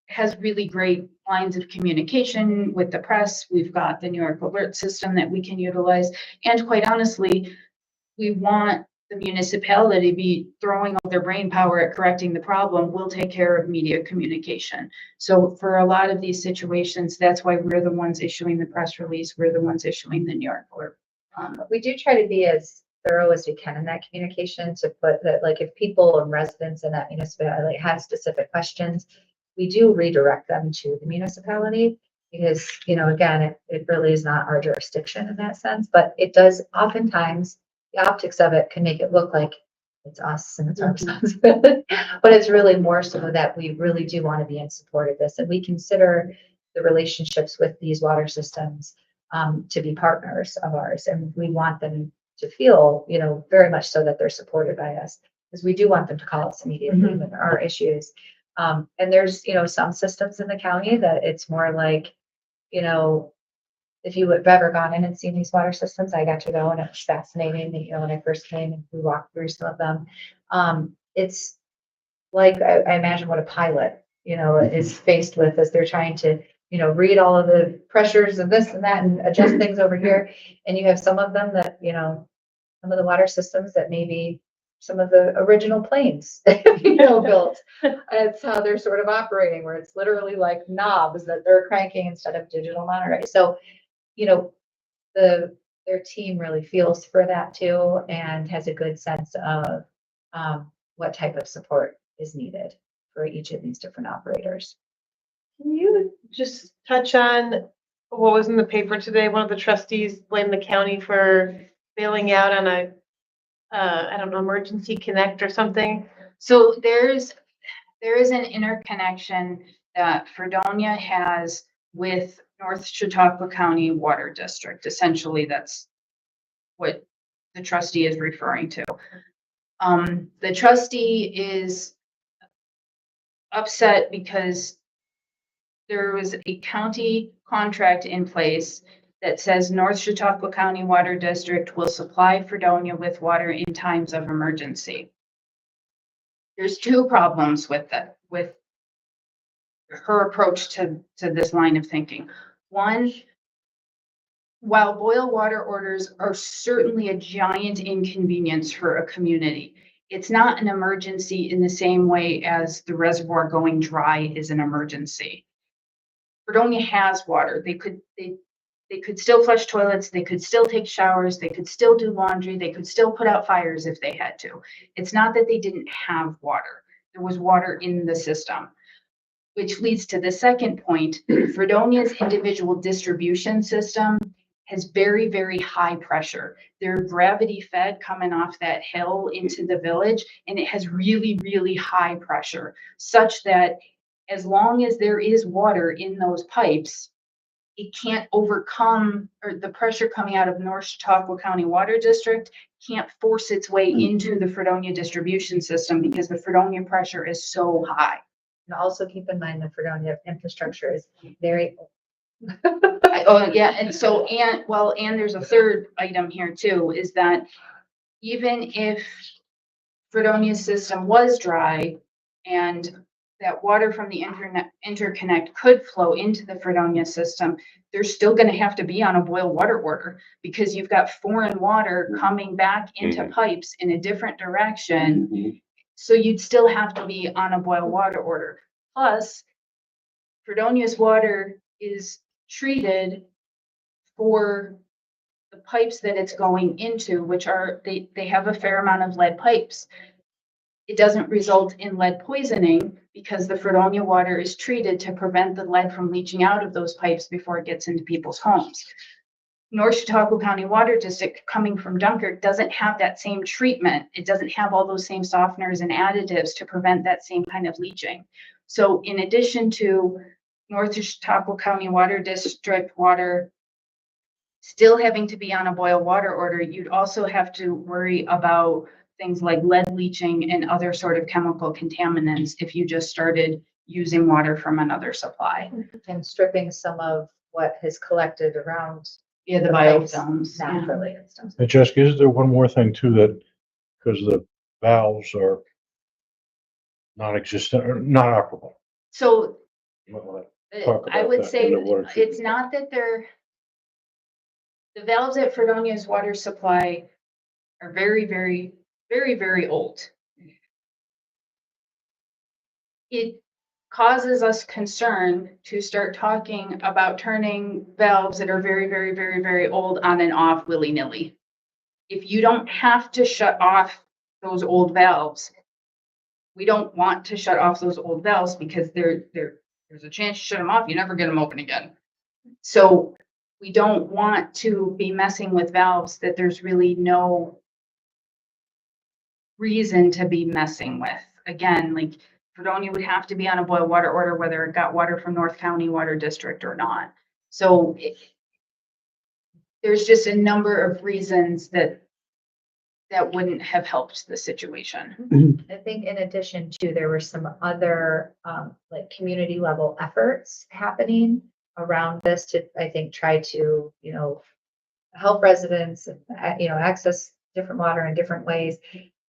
has really great lines of communication with the press. We've got the New York alert system that we can utilize. And quite honestly, we want the municipality to be throwing all their brain power at correcting the problem. We'll take care of media communication. So for a lot of these situations, that's why we're the ones issuing the press release. We're the ones issuing the New York alert. We do try to be as thorough as we can in that communication, to put that, like, if people and residents in that municipality have specific questions, we do redirect them to the municipality, because, again, it really is not our jurisdiction in that sense, but it does oftentimes, the optics of it can make it look like it's us and it's our responsibility, but it's really more so that we really do want to be in support of this, and we consider the relationships with these water systems to be partners of ours, and we want them to feel, very much so that they're supported by us, because we do want them to call us immediately when there are issues. And there's, some systems in the county that it's more like, if you have ever gone in and seen these water systems, I got to go and it was fascinating. When I first came and we walked through some of them, it's like, I imagine what a pilot, is faced with as they're trying to, read all of the pressures and this and that and adjust things over here. And you have some of them that, some of the water systems that maybe some of the original planes, built. It's how they're sort of operating, where it's literally like knobs that they're cranking instead of digital monitoring. So, the their team really feels for that too and has a good sense of what type of support is needed for each of these different operators. Can you just touch on what was in the paper today? One of the trustees blamed the county for bailing out on a, I don't know, emergency connect or something. So there is an interconnection that Fredonia has with North Chautauqua County Water District. Essentially, that's what the trustee is referring to. The trustee is upset because there was a county contract in place that says North Chautauqua County Water District will supply Fredonia with water in times of emergency. There's two problems with that, with her approach to this line of thinking. One, while boil water orders are certainly a giant inconvenience for a community, it's not an emergency in the same way as the reservoir going dry is an emergency. Fredonia has water. They could still flush toilets. They could still take showers. They could still do laundry. They could still put out fires if they had to. It's not that they didn't have water. There was water in the system, which leads to the second point. Fredonia's individual distribution system has very, very high pressure. They're gravity fed coming off that hill into the village, and it has really, really high pressure, such that as long as there is water in those pipes, it can't overcome, or the pressure coming out of North Chautauqua County Water District can't force its way into the Fredonia distribution system because the Fredonia pressure is so high. And also keep in mind the Fredonia infrastructure is very Oh, yeah, and so, and there's a third item here too, is that even if Fredonia's system was dry and that water from the interconnect could flow into the Fredonia system, they're still gonna have to be on a boil water order because you've got foreign water coming back into pipes in a different direction. So you'd still have to be on a boil water order. Plus, Fredonia's water is treated for the pipes that it's going into, which are, they have a fair amount of lead pipes. It doesn't result in lead poisoning because the Fredonia water is treated to prevent the lead from leaching out of those pipes before it gets into people's homes. North Chautauqua County Water District coming from Dunkirk doesn't have that same treatment. It doesn't have all those same softeners and additives to prevent that same kind of leaching. So in addition to North Chautauqua County Water District water still having to be on a boil water order, you'd also have to worry about things like lead leaching and other sort of chemical contaminants if you just started using water from another supply. and stripping some of what has collected around Yeah, the pipes biofilms. Yeah. naturally and stuff. And Jessica, is there one more thing too that, because the valves are non-existent or not operable? So You might wanna talk I about would that say in the water it's treatment. not that the valves at Fredonia's water supply are very, very, very, very old. It causes us concern to start talking about turning valves that are very, very, very, very old on and off willy-nilly. If you don't have to shut off those old valves, we don't want to shut off those old valves because there's a chance you shut them off, you never get them open again. So we don't want to be messing with valves that there's really no reason to be messing with. Again, like Fredonia would have to be on a boil water order, whether it got water from North County Water District or not. So there's just a number of reasons that wouldn't have helped the situation. I think in addition to, there were some other, like community level efforts happening around this to, I think, try to, help residents, access different water in different ways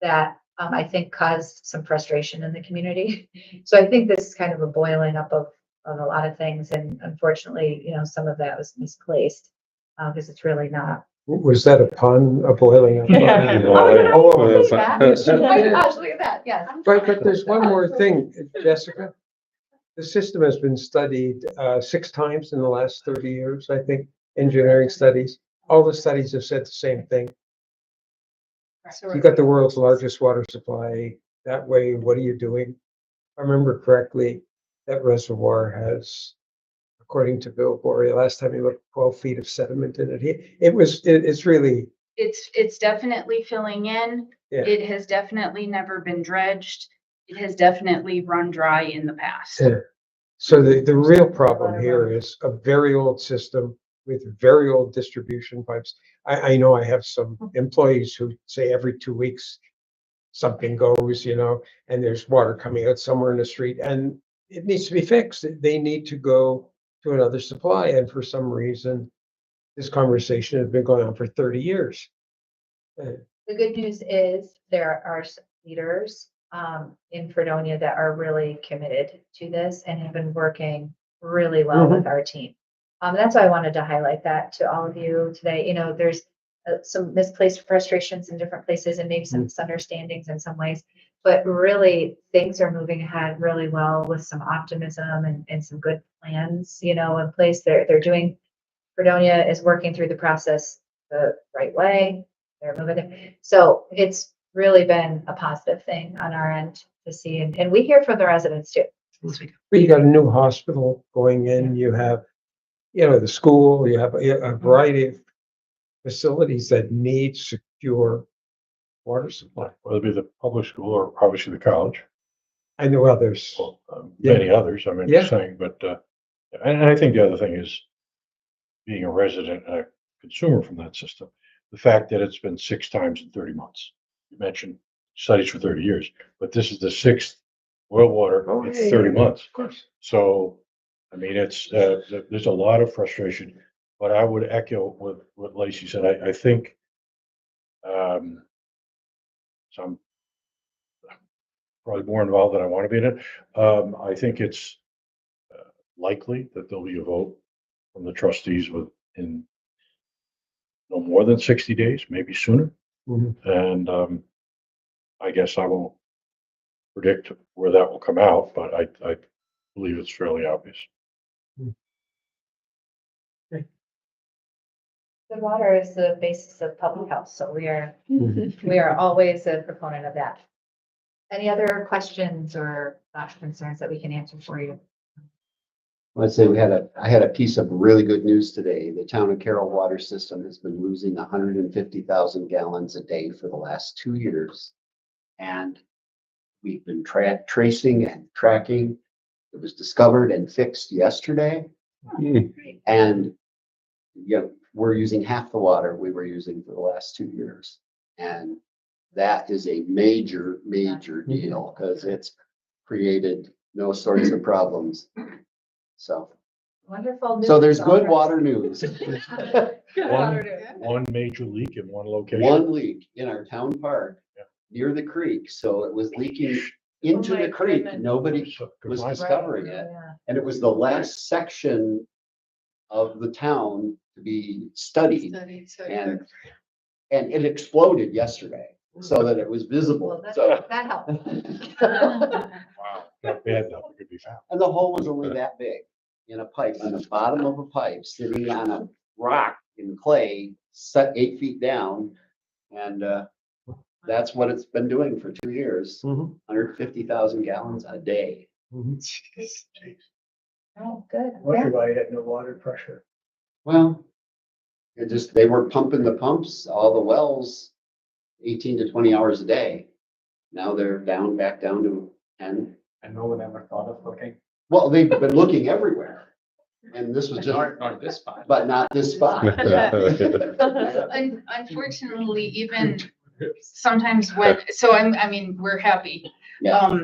that, I think caused some frustration in the community. So I think this is kind of a boiling up of a lot of things. And unfortunately, some of that was misplaced, because it's really not. Was that a pun, a boiling up? Yeah. Oh, Oh yes, my gosh, look at that, yes. But there's one more thing, Jessica. The system has been studied 6 times in the last 30 years, I think, engineering studies. all the studies have said the same thing. So You got the world's largest water supply that way. What are you doing? If I remember correctly, that reservoir has, according to Bill Bory, last time he looked, 12 feet of sediment in it. It's really, It's definitely filling in. yeah. It has definitely never been dredged. It has definitely run dry in the past. Yeah. So the real problem here is a very old system with very old distribution pipes. I know I have some employees who say every 2 weeks something goes, and there's water coming out somewhere in the street and it needs to be fixed. They need to go to another supply. And for some reason, this conversation has been going on for 30 years. The good news is there are some leaders in Fredonia that are really committed to this and have been working really well with our team. That's why I wanted to highlight that to all of you today. There's some misplaced frustrations in different places and maybe some misunderstandings in some ways, but really things are moving ahead really well with some optimism and some good plans, in place. They're doing, Fredonia is working through the process the right way. They're moving it. So it's really been a positive thing on our end to see. And we hear from the residents too. But you got a new hospital going in, you have, the school, you have a variety of facilities that need secure water supply. Whether it be the public school or obviously the college, I know others. well, many others, I mean, Yeah. just saying, but, and I think the other thing is being a resident and a consumer from that system, the fact that it's been 6 times in 30 months. You mentioned studies for 30 years, but this is the 6th oil water Oh, in yeah, 30 yeah, months. Of course. So, I mean, there's a lot of frustration, but I would echo what Lacey said. I think, so I'm probably more involved than I want to be in it. I think it's likely that there'll be a vote from the trustees within no more than 60 days, maybe sooner. Mhm. And I guess I won't predict where that will come out, but I believe it's fairly obvious. Good water is the basis of public health, so we are always a proponent of that. Any other questions or thoughts, concerns that we can answer for you? Let's say I had a piece of really good news today. The town of Carroll water system has been losing 150,000 gallons a day for the last 2 years. And we've been tracing and tracking. It was discovered and fixed yesterday. And we're using half the water we were using for the last 2 years. And that is a major, major deal because it's created no sorts of problems. So, Wonderful news. so there's good water news. One major leak in one location. One leak in our town park near the creek. So it was leaking into my the creek. goodness. Nobody was discovering it. And it was the last section of the town to be studied. And it exploded yesterday so that it was visible. Well, So, that helped. Wow, not bad enough it could be found. and the hole was only that big in a pipe, on the bottom of a pipe, sitting on a rock in clay, set 8 feet down. And that's what it's been doing for 2 years, 150,000 gallons a day. Oh, good. Wonder why I had no water pressure. Well, they were pumping the pumps, all the wells, 18 to 20 hours a day. Now they're back down to 10. And no one ever thought of looking. Well, they've been looking everywhere. And this was just, Not this spot. but not this spot. Unfortunately, even sometimes we're happy. Yeah.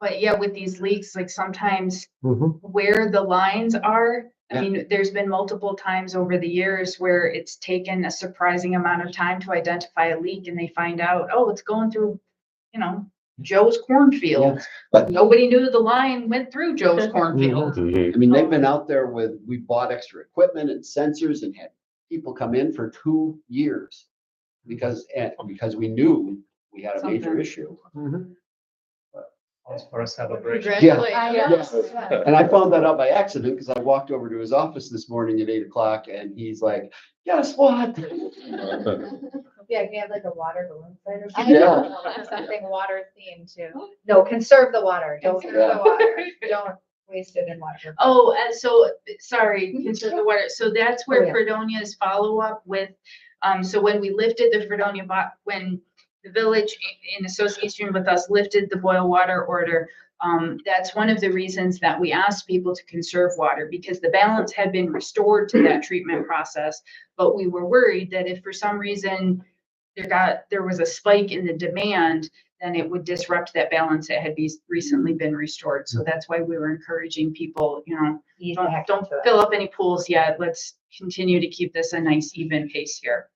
But yeah, with these leaks, like sometimes where the lines are, I mean, there's been multiple times over the years where it's taken a surprising amount of time to identify a leak and they find out, oh, it's going through, Joe's cornfield. But Nobody knew the line went through Joe's cornfield. I mean, they've been out there we bought extra equipment and sensors and had people come in for 2 years because we knew we had a major issue. For a celebration. Congratulations. And I found that out by accident because I walked over to his office this morning at 8 o'clock and he's like, guess what? Yeah, you have like a water balloon fight or I something. know. Something water themed too. No, conserve the water. Don't, Conserve the water. don't waste it in water. Oh, and so, sorry, consider the water. So that's Oh, where yeah. Fredonia's follow-up with, so when we lifted the Fredonia, when the village in association with us lifted the boil water order, that's one of the reasons that we asked people to conserve water, because the balance had been restored to that treatment process. But we were worried that if for some reason there was a spike in the demand, then it would disrupt that balance that had recently been restored. So that's why we were encouraging people, Ease don't back don't into it. fill up any pools yet. Let's continue to keep this a nice even pace here.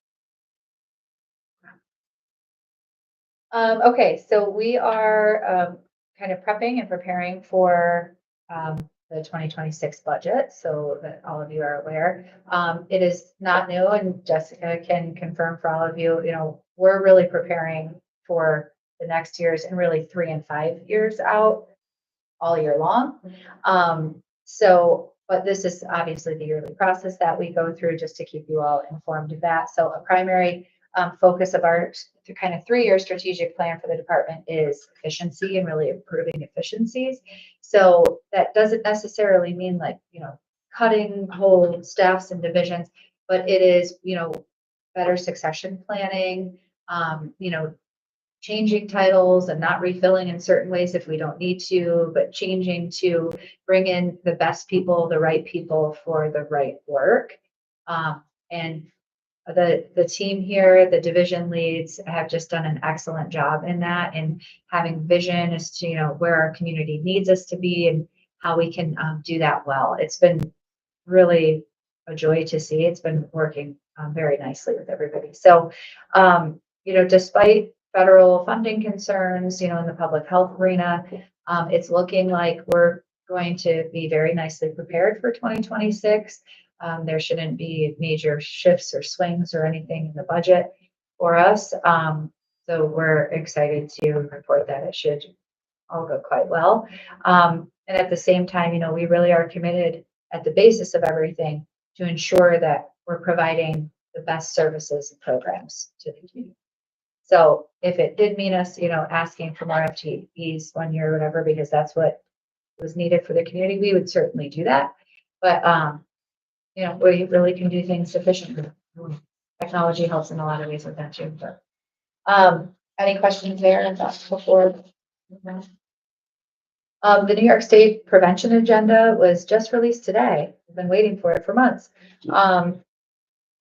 Okay, so we are kind of prepping and preparing for the 2026 budget, so that all of you are aware. It is not new, and Jessica can confirm for all of you, we're really preparing for the next years and really 3 and 5 years out all year long. But this is obviously the yearly process that we go through just to keep you all informed of that. So a primary focus of our kind of 3-year strategic plan for the department is efficiency and really improving efficiencies. So that doesn't necessarily mean like, cutting whole staffs and divisions, but it is, better succession planning, changing titles and not refilling in certain ways if we don't need to, but changing to bring in the best people, the right people for the right work. And the team here, the division leads have just done an excellent job in that, and having vision as to, where our community needs us to be and how we can do that well. It's been really a joy to see. It's been working very nicely with everybody. So, despite federal funding concerns, in the public health arena, it's looking like we're going to be very nicely prepared for 2026. There shouldn't be major shifts or swings or anything in the budget for us. So we're excited to report that it should all go quite well. And at the same time, we really are committed at the basis of everything to ensure that we're providing the best services and programs to the community. So if it did mean us, asking for more FTEs 1 year or whatever, because that's what was needed for the community, we would certainly do that. But, we really can do things efficiently. Technology helps in a lot of ways with that too. But, any questions there before? The New York State prevention agenda was just released today. I've been waiting for it for months.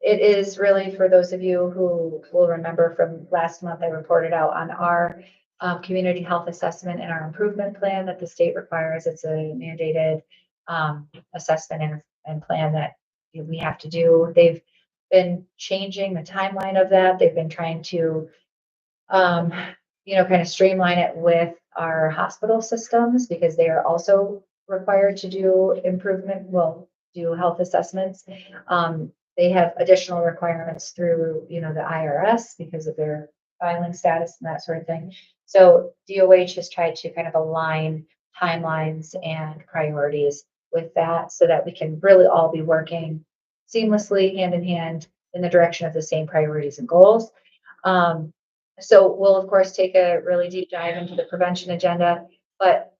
It is really, for those of you who will remember from last month, I reported out on our community health assessment and our improvement plan that the state requires. It's a mandated assessment and plan that we have to do. They've been changing the timeline of that. They've been trying to, kind of streamline it with our hospital systems, because they are also required to do do health assessments. They have additional requirements through, the IRS because of their filing status and that sort of thing. So DOH has tried to kind of align timelines and priorities with that so that we can really all be working seamlessly hand in hand in the direction of the same priorities and goals. So we'll of course take a really deep dive into the prevention agenda, but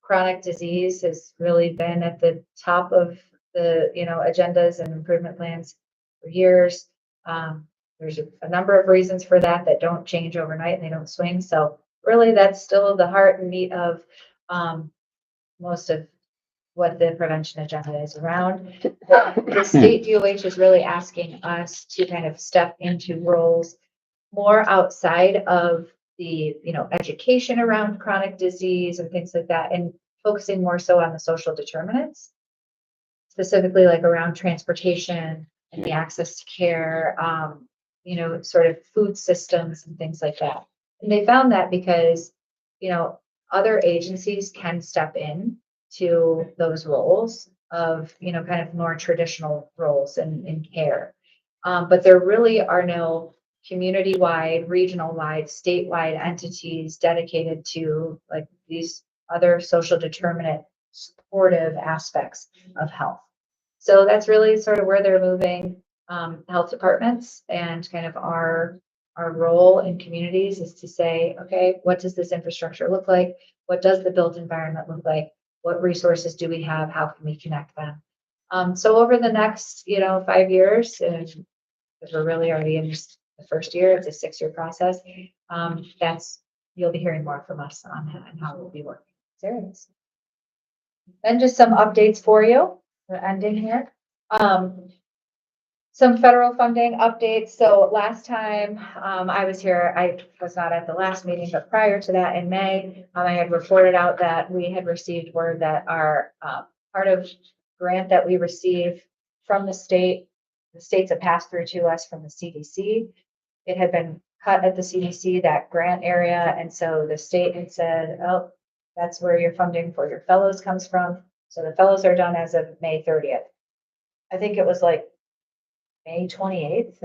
chronic disease has really been at the top of the agendas and improvement plans for years. There's a number of reasons for that don't change overnight and they don't swing. So really that's still the heart and meat of most of what the prevention agenda is around. The state DOH is really asking us to kind of step into roles more outside of the, education around chronic disease and things like that, and focusing more so on the social determinants, specifically like around transportation and the access to care, sort of food systems and things like that. And they found that because, other agencies can step in to those roles of, kind of more traditional roles in care. But there really are no community-wide, regional-wide, statewide entities dedicated to like these other social determinant supportive aspects of health. So that's really sort of where they're moving, health departments, and kind of our role in communities is to say, okay, what does this infrastructure look like? What does the built environment look like? What resources do we have? How can we connect them? So over the next, 5 years, and because we're really already in the first year, it's a 6-year process. You'll be hearing more from us on that and how we'll be working. Serious. Then just some updates for you. We're ending here. Some federal funding updates. So last time I was here, I was not at the last meeting, but prior to that in May, I had reported out that we had received word that our part of grant that we received from the states have passed through to us from the CDC. It had been cut at the CDC, that grant area. And so the state had said, oh, that's where your funding for your fellows comes from. So the fellows are done as of May 30th. I think it was like May 28th.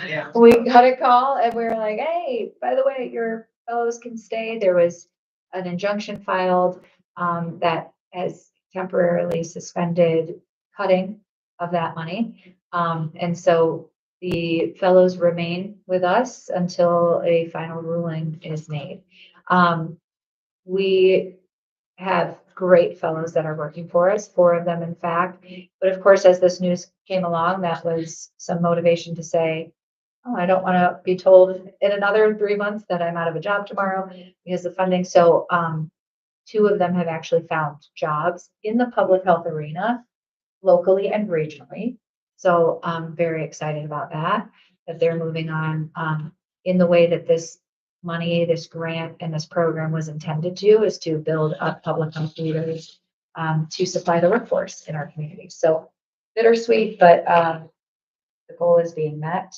Yeah. We got a call and we were like, hey, by the way, your fellows can stay. There was an injunction filed that has temporarily suspended cutting of that money. And so the fellows remain with us until a final ruling is made. We have great fellows that are working for us, 4 of them, in fact. But of course, as this news came along, that was some motivation to say, oh, I don't want to be told in another 3 months that I'm out of a job tomorrow because of funding. So 2 of them have actually found jobs in the public health arena, locally and regionally. So I'm very excited about that they're moving on in the way that this money, this grant, and this program was intended to, is to build up public health leaders to supply the workforce in our communities. So bittersweet, but the goal is being met.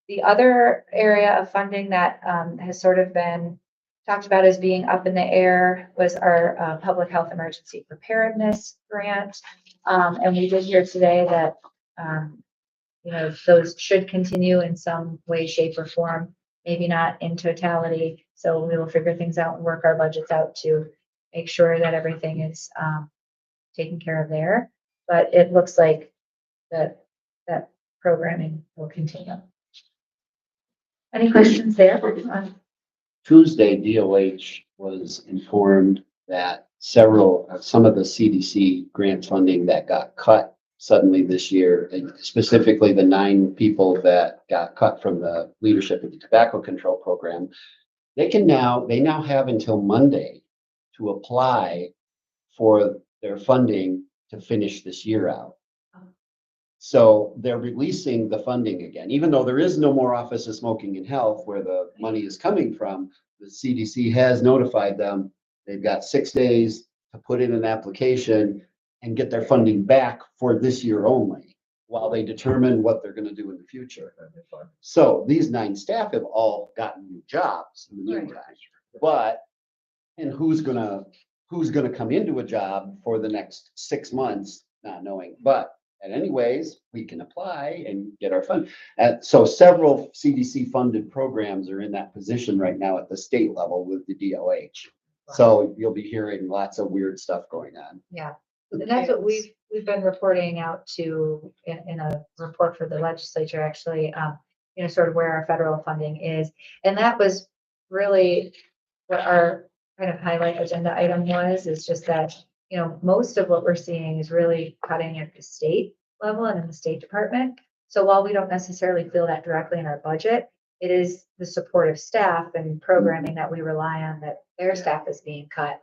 The other area of funding that has sort of been talked about as being up in the air was our public health emergency preparedness grant. And we did hear today that, those should continue in some way, shape, or form, maybe not in totality. So we will figure things out and work our budgets out to make sure that everything is taken care of there. But it looks like that programming will continue. Any questions there? Tuesday, DOH was informed that some of the CDC grant funding that got cut suddenly this year, and specifically the 9 people that got cut from the leadership of the tobacco control program, they now have until Monday to apply for their funding to finish this year out. So they're releasing the funding again, even though there is no more Office of Smoking and Health where the money is coming from. The CDC has notified them they've got 6 days to put in an application and get their funding back for this year only, while they determine what they're going to do in the future. So these 9 staff have all gotten new jobs in the meantime. But who's gonna come into a job for the next 6 months, not knowing. But anyways, we can apply and get our fund. So several CDC funded programs are in that position right now at the state level with the DOH. So you'll be hearing lots of weird stuff going on. Yeah. And that's what we've been reporting out to in a report for the legislature, actually, sort of where our federal funding is. And that was really what our kind of highlight agenda item was, is just that, most of what we're seeing is really cutting at the state level and in the State Department. So while we don't necessarily feel that directly in our budget, it is the supportive staff and programming that we rely on, that their staff is being cut.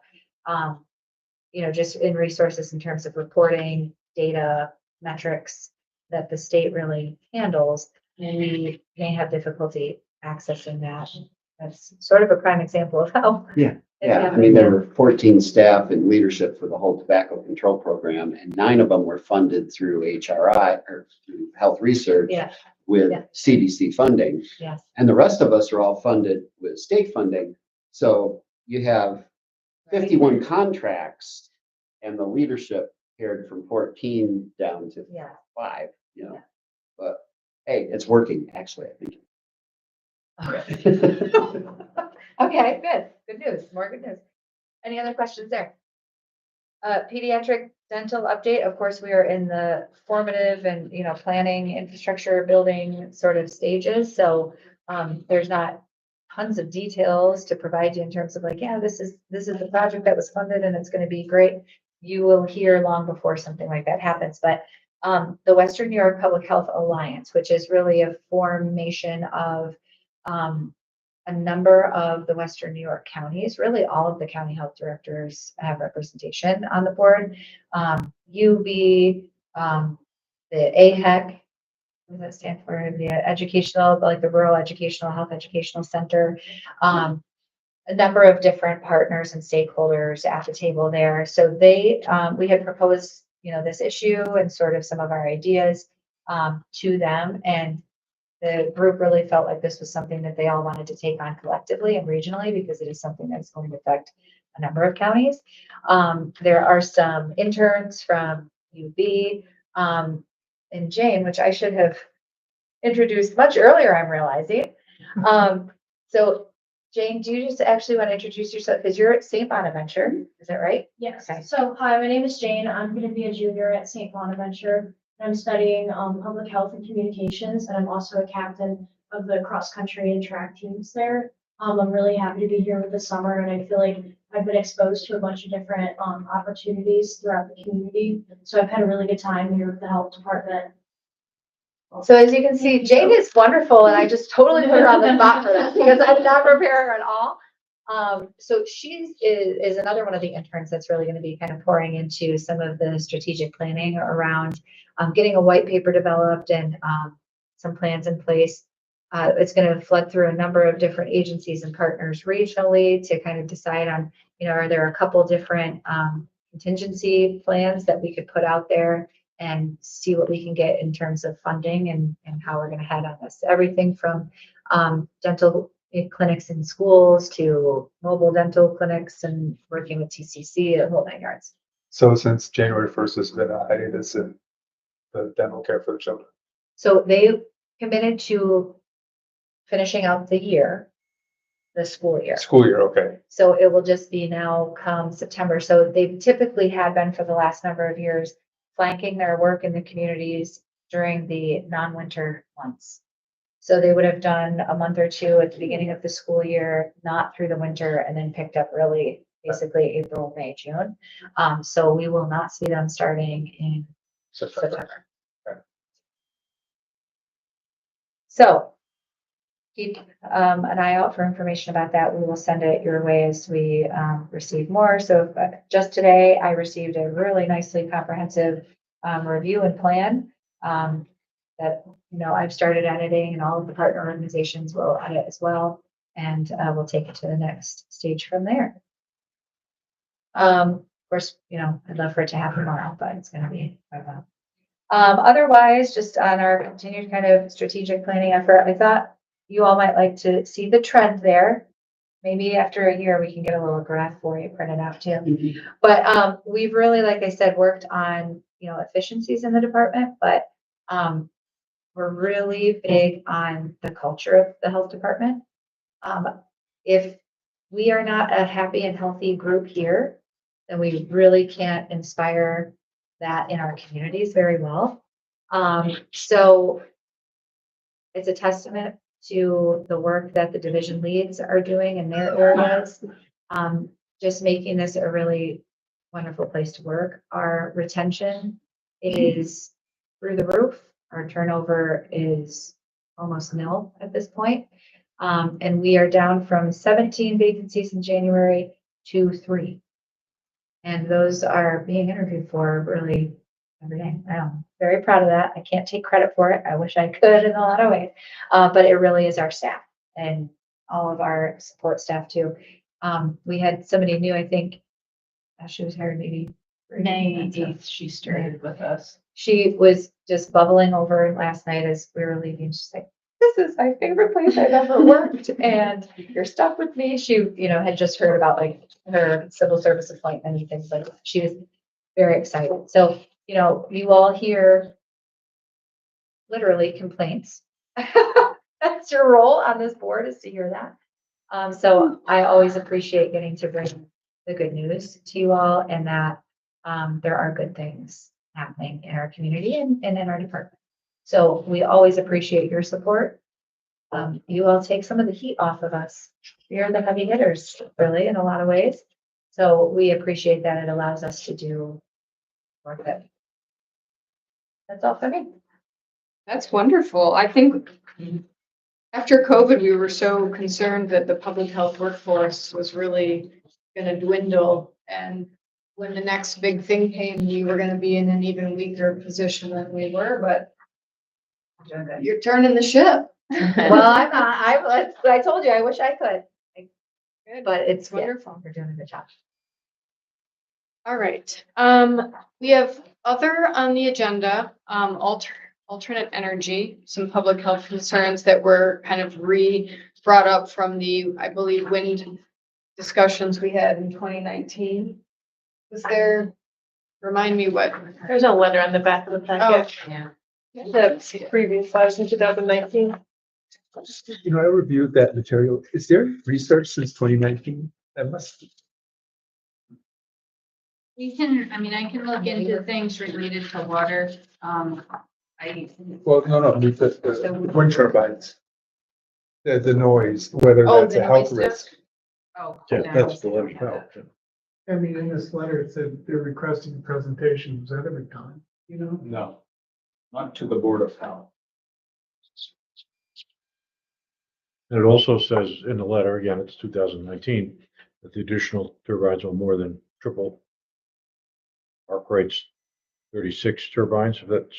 Just in resources in terms of reporting, data, metrics that the state really handles, and we may have difficulty accessing that. That's sort of a prime example of how. Yeah, I mean, there were 14 staff in leadership for the whole tobacco control program, and 9 of them were funded through HRI or through health research with CDC funding. Yes. And the rest of us are all funded with state funding. So you have 51 contracts, and the leadership pared from 14 down to 5, But hey, it's working, actually, I think. Okay, good news, more good news. Any other questions there? Pediatric dental update, of course, we are in the formative and, planning, infrastructure, building sort of stages, so, there's not tons of details to provide you in terms of like, yeah, this is the project that was funded and it's gonna be great. You will hear long before something like that happens, but, the Western New York Public Health Alliance, which is really a formation of, a number of the Western New York counties, really all of the county health directors have representation on the board. UB, the AHEC, what does that stand for? The educational, like the Rural Educational Health Educational Center. A number of different partners and stakeholders at the table there. So we had proposed, this issue and sort of some of our ideas to them, and the group really felt like this was something that they all wanted to take on collectively and regionally because it is something that's going to affect a number of counties. There are some interns from UB and Jane, which I should have introduced much earlier, I'm realizing. So Jane, do you just actually want to introduce yourself? Because you're at St. Bonaventure, is that right? Yes. Okay. So, hi, my name is Jane. I'm going to be a junior at St. Bonaventure. I'm studying public health and communications, and I'm also a captain of the cross country and track teams there. I'm really happy to be here with the summer, and I feel like I've been exposed to a bunch of different opportunities throughout the community. So I've had a really good time here with the health department. So as you can see, Jane is wonderful, and I just totally put her on the spot for that because I did not prepare her at all. So she is another one of the interns that's really going to be kind of pouring into some of the strategic planning around getting a white paper developed and some plans in place. It's going to flood through a number of different agencies and partners regionally to kind of decide on, are there a couple different contingency plans that we could put out there and see what we can get in terms of funding and how we're going to head on this. Everything from dental clinics in schools to mobile dental clinics and working with TCC at whole 9 yards. So since January 1st, there's been a hiatus in the dental care for the children. So they committed to finishing out the school year. School year, okay. So it will just be now come September. So they typically had been for the last number of years flanking their work in the communities during the non-winter months. So they would have done a month or two at the beginning of the school year, not through the winter, and then picked up really basically April, May, June. So we will not see them starting in September. Okay. So keep an eye out for information about that. We will send it your way as we receive more. So just today, I received a really nicely comprehensive review and plan that I've started editing, and all of the partner organizations will edit as well, and we'll take it to the next stage from there. Of course, I'd love for it to happen tomorrow, but it's going to be quite a while. Otherwise, just on our continued kind of strategic planning effort, I thought you all might like to see the trend there. Maybe after a year, we can get a little graph for you printed out too. But we've really, like I said, worked on, efficiencies in the department, but we're really big on the culture of the health department. If we are not a happy and healthy group here, then we really can't inspire that in our communities very well. So it's a testament to the work that the division leads are doing in their areas. Just making this a really wonderful place to work. Our retention is through the roof. Our turnover is almost nil at this point. And we are down from 17 vacancies in January to 3. And those are being interviewed for really every day. I'm very proud of that. I can't take credit for it. I wish I could in a lot of ways. But it really is our staff and all of our support staff too. We had somebody new, I think, she was hired maybe May 8th, she started with us. She was just bubbling over last night as we were leaving. She's like, this is my favorite place I've ever worked, and you're stuck with me. She, had just heard about like her civil service appointment and things like that. She was very excited. So, you all hear literally complaints That's your role on this board, is to hear that. So I always appreciate getting to bring the good news to you all, and that there are good things happening in our community and in our department. So we always appreciate your support. You all take some of the heat off of us. You're the heavy hitters, really, in a lot of ways. So we appreciate that. It allows us to do more good. That's all for me. That's wonderful. I think after COVID, we were so concerned that the public health workforce was really gonna dwindle. And when the next big thing came, we were gonna be in an even weaker position than we were, but Doing good. you're turning the ship. Well, I'm not, I told you, I wish I could, Good. but it's Wonderful. wonderful. You're doing a good job. All right, we have other on the agenda, alternate energy, some public health concerns that were kind of brought up from the, I believe, wind discussions we had in 2019. Was there, remind me what? There's a letter on the back of the packet. Yeah. The previous was in 2019. You know, I reviewed that material. Is there research since 2019? That must, We can, I mean, I can look into things related to water. well, no, the wind turbines. The noise, whether Oh, that's the a health noise stuff? risk. Oh. Yeah, that's the letter. No. I mean, in this letter, it said they're requesting a presentation. Was that ever done? You know? No, not to the Board of Health. And it also says in the letter, again, it's 2019, that the additional turbines will more than triple arc rates 36 turbines, if that's,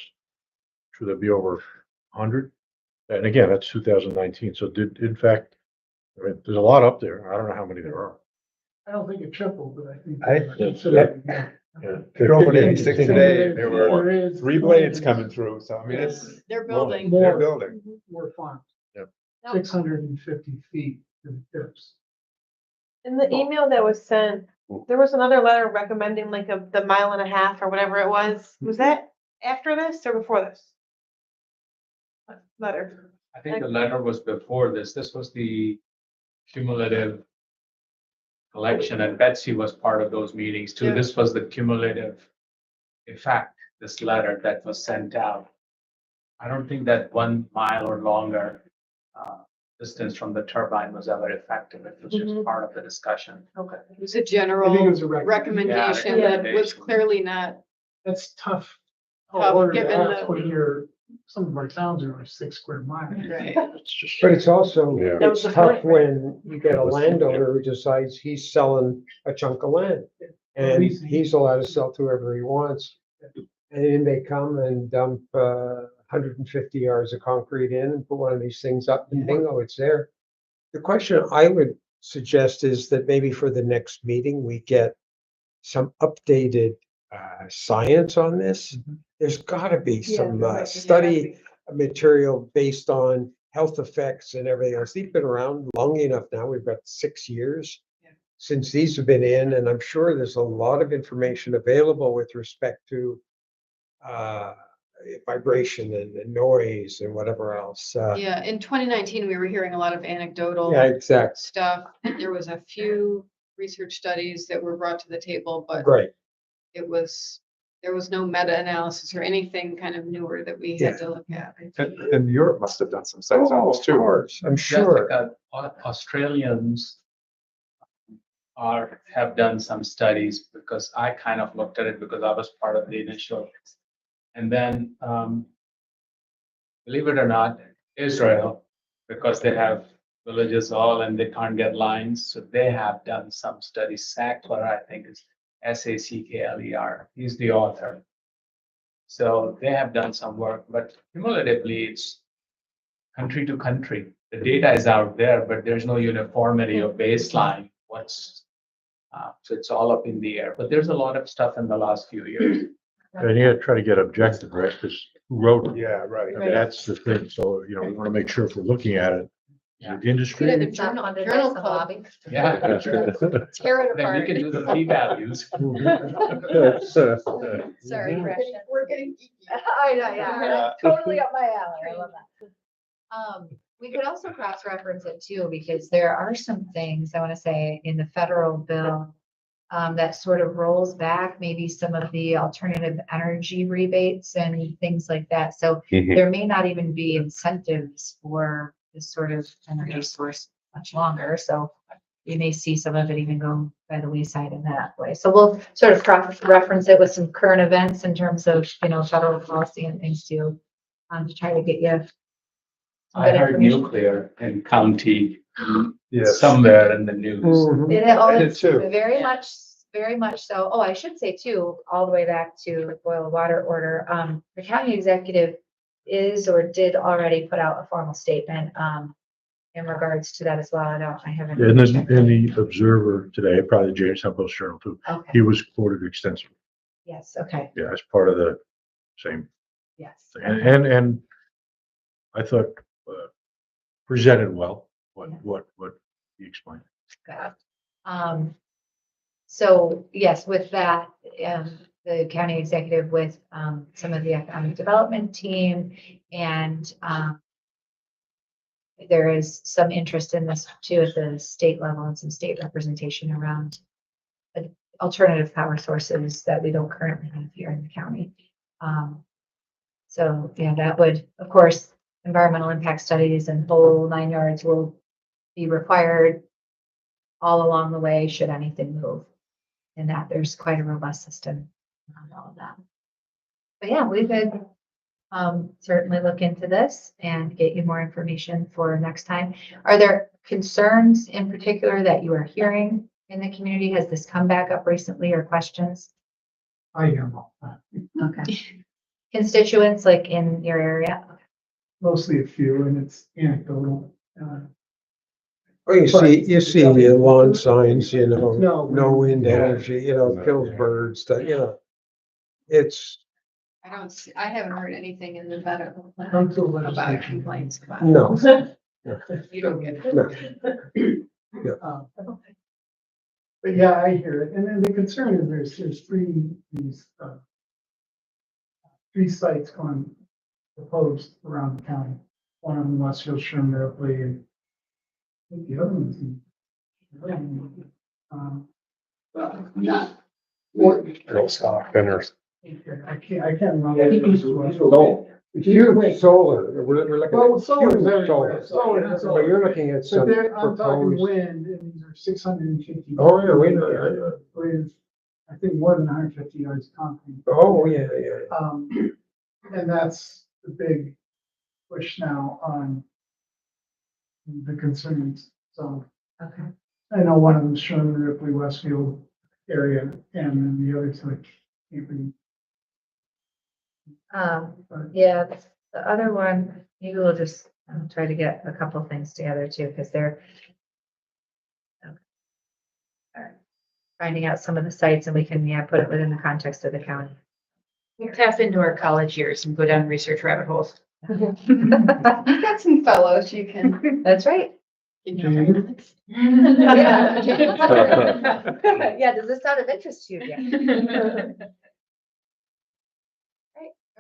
should that be over 100? And again, that's 2019. So in fact, I mean, there's a lot up there. I don't know how many there are. I don't think it tripled, but I think. I- consider Yeah. They drove at 86 today. There were There is. 3 blades coming through. So I mean, it's, They're building. they're building. More farms. Yep. 650 feet to the tips. In the email that was sent, there was another letter recommending like the 1.5 miles or whatever it was. Was that after this or before this? Letter. I think the letter was before this. This was the cumulative collection, and Betsy was part of those meetings too. Yeah. This was the cumulative effect, this letter that was sent out. I don't think that 1 mile or longer distance from the turbine was ever effective. It was just part of the discussion. Okay. It was a I think it general was a recommendation Yeah, that was clearly not, That's tough. Tough, Order to given ask the- when you're, some of our towns are 6 square miles. right? It's just, But it's also, Yeah. That was it's the tough point. when you get a landowner who decides he's selling a chunk of land. And he's allowed to sell to whoever he wants. And then they come and dump 150 yards of concrete in and put one of these things up and bingo, it's there. The question I would suggest is that maybe for the next meeting, we get some updated science on this. There's gotta be some study material based on health effects and everything else. They've been around long enough now. We've got 6 years since these have been in, and I'm sure there's a lot of information available with respect to vibration and noise and whatever else. Yeah, in 2019, we were hearing a lot of anecdotal Yeah, exactly. stuff. There was a few research studies that were brought to the table, but Right. there was no meta-analysis or anything kind of newer that we had to look at. And Europe must have done some studies on Oh, this of too. course, I'm sure. Jessica, Australians have done some studies, because I kind of looked at it because I was part of the initial. And then, believe it or not, Israel, because they have villages all and they can't get lines, so they have done some studies. Sackler, I think is Sackler. He's the author. So they have done some work, but cumulatively, it's country to country. The data is out there, but there's no uniformity of baseline. So it's all up in the air, but there's a lot of stuff in the last few years. and you gotta try to get objective, right? Because who wrote it? Yeah, right. And that's the thing. So, we want to make sure if we're looking at it, Yeah. the industry. Get it in It's not funded by Journal some Club. lobby. Yeah. Tear it Then we can do apart. the p-values. Sorry, Gretchen. We're getting geeky. I know, yeah, totally up my alley. I love that. We could also cross-reference it too, because there are some things, I want to say, in the federal bill that sort of rolls back maybe some of the alternative energy rebates and things like that. So Mhm. there may not even be incentives for this sort of energy source much longer. So you may see some of it even go by the wayside in that way. So we'll sort of cross-reference it with some current events in terms of, federal policy and things too, to try to get you. I good heard information. nuclear in county Yes. somewhere in the news. Mhm. I did too. Very much so. Oh, I should say too, all the way back to boil water order, the county executive is or did already put out a formal statement, in regards to that as well. I haven't. In the Observer today, probably the Jamestown Post Journal too, Okay, he was quoted extensively. yes, okay, Yeah, as part of the same yes. thing. And I thought, presented well, what he explained. Got it. So yes, with that, the county executive with, some of the economic development team and, there is some interest in this too at the state level and some state representation around alternative power sources that we don't currently have here in the county. So yeah, that would, of course, environmental impact studies and whole 9 yards will be required all along the way, should anything move. And that there's quite a robust system on all of that. But yeah, we could certainly look into this and get you more information for next time. Are there concerns in particular that you are hearing in the community? Has this come back up recently or questions? I am, Okay. Constituents like in your area? mostly a few, and it's anecdotal. Well, you see the lawn signs, No. no wind energy, kills birds, it's, I haven't heard anything in the medical Come to let us about know. complaints. no. You don't get it. No. But yeah, I hear it. And then the concern is there's three sites going proposed around the county. One on Westfield, Sherman, Ripley, and I think the other one's in. Girl Stockton or I can't remember. Huge solar, we're looking Well, at solar is huge everywhere. solar, but you're looking at But some there, I'm talking proposed. wind, and these are 650. Oh, yeah, we know, With, I think, more than 150 yards of concrete. oh, yeah. And that's the big push now on the concerns. So Okay. I know one of them's Sherman, Ripley, Westfield area, and then the other two can't be. Yeah, the other one, maybe we'll just try to get a couple things together too, because they're okay. All right. Finding out some of the sites and we can, put it within the context of the county. We tap into our college years and go down research rabbit holes. You've got some fellows you can. That's right. Yeah. Yeah, does this sound of interest to you? Yeah.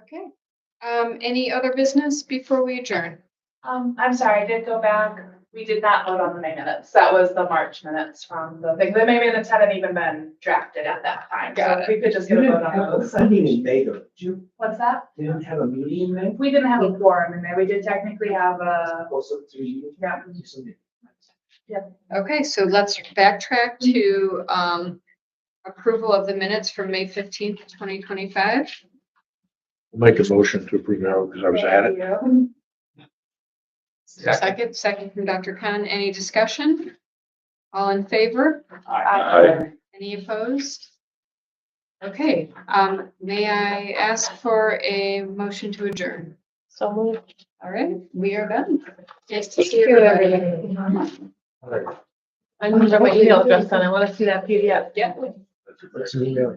Okay. Any other business before we adjourn? I'm sorry, I did go back. We did not vote on the May minutes. That was the March minutes from the thing. The May minutes hadn't even been drafted at that time. So if we could just get a vote on those. Meeting in May, though. What's that? You didn't have a meeting in May? We didn't have a quorum in May. We did technically have a, Also, 3. yeah. Okay, so let's backtrack to approval of the minutes from May 15th, 2025. Make a motion to approve now because I was at it. Second from Dr. Khan. Any discussion? All in favor? Aye. Any opposed? Okay, may I ask for a motion to adjourn? So moved. All right, we are done. Nice to see Thank you, everybody. everybody. I need to put my email address on. I want to see that PDF. Yeah. Let's email.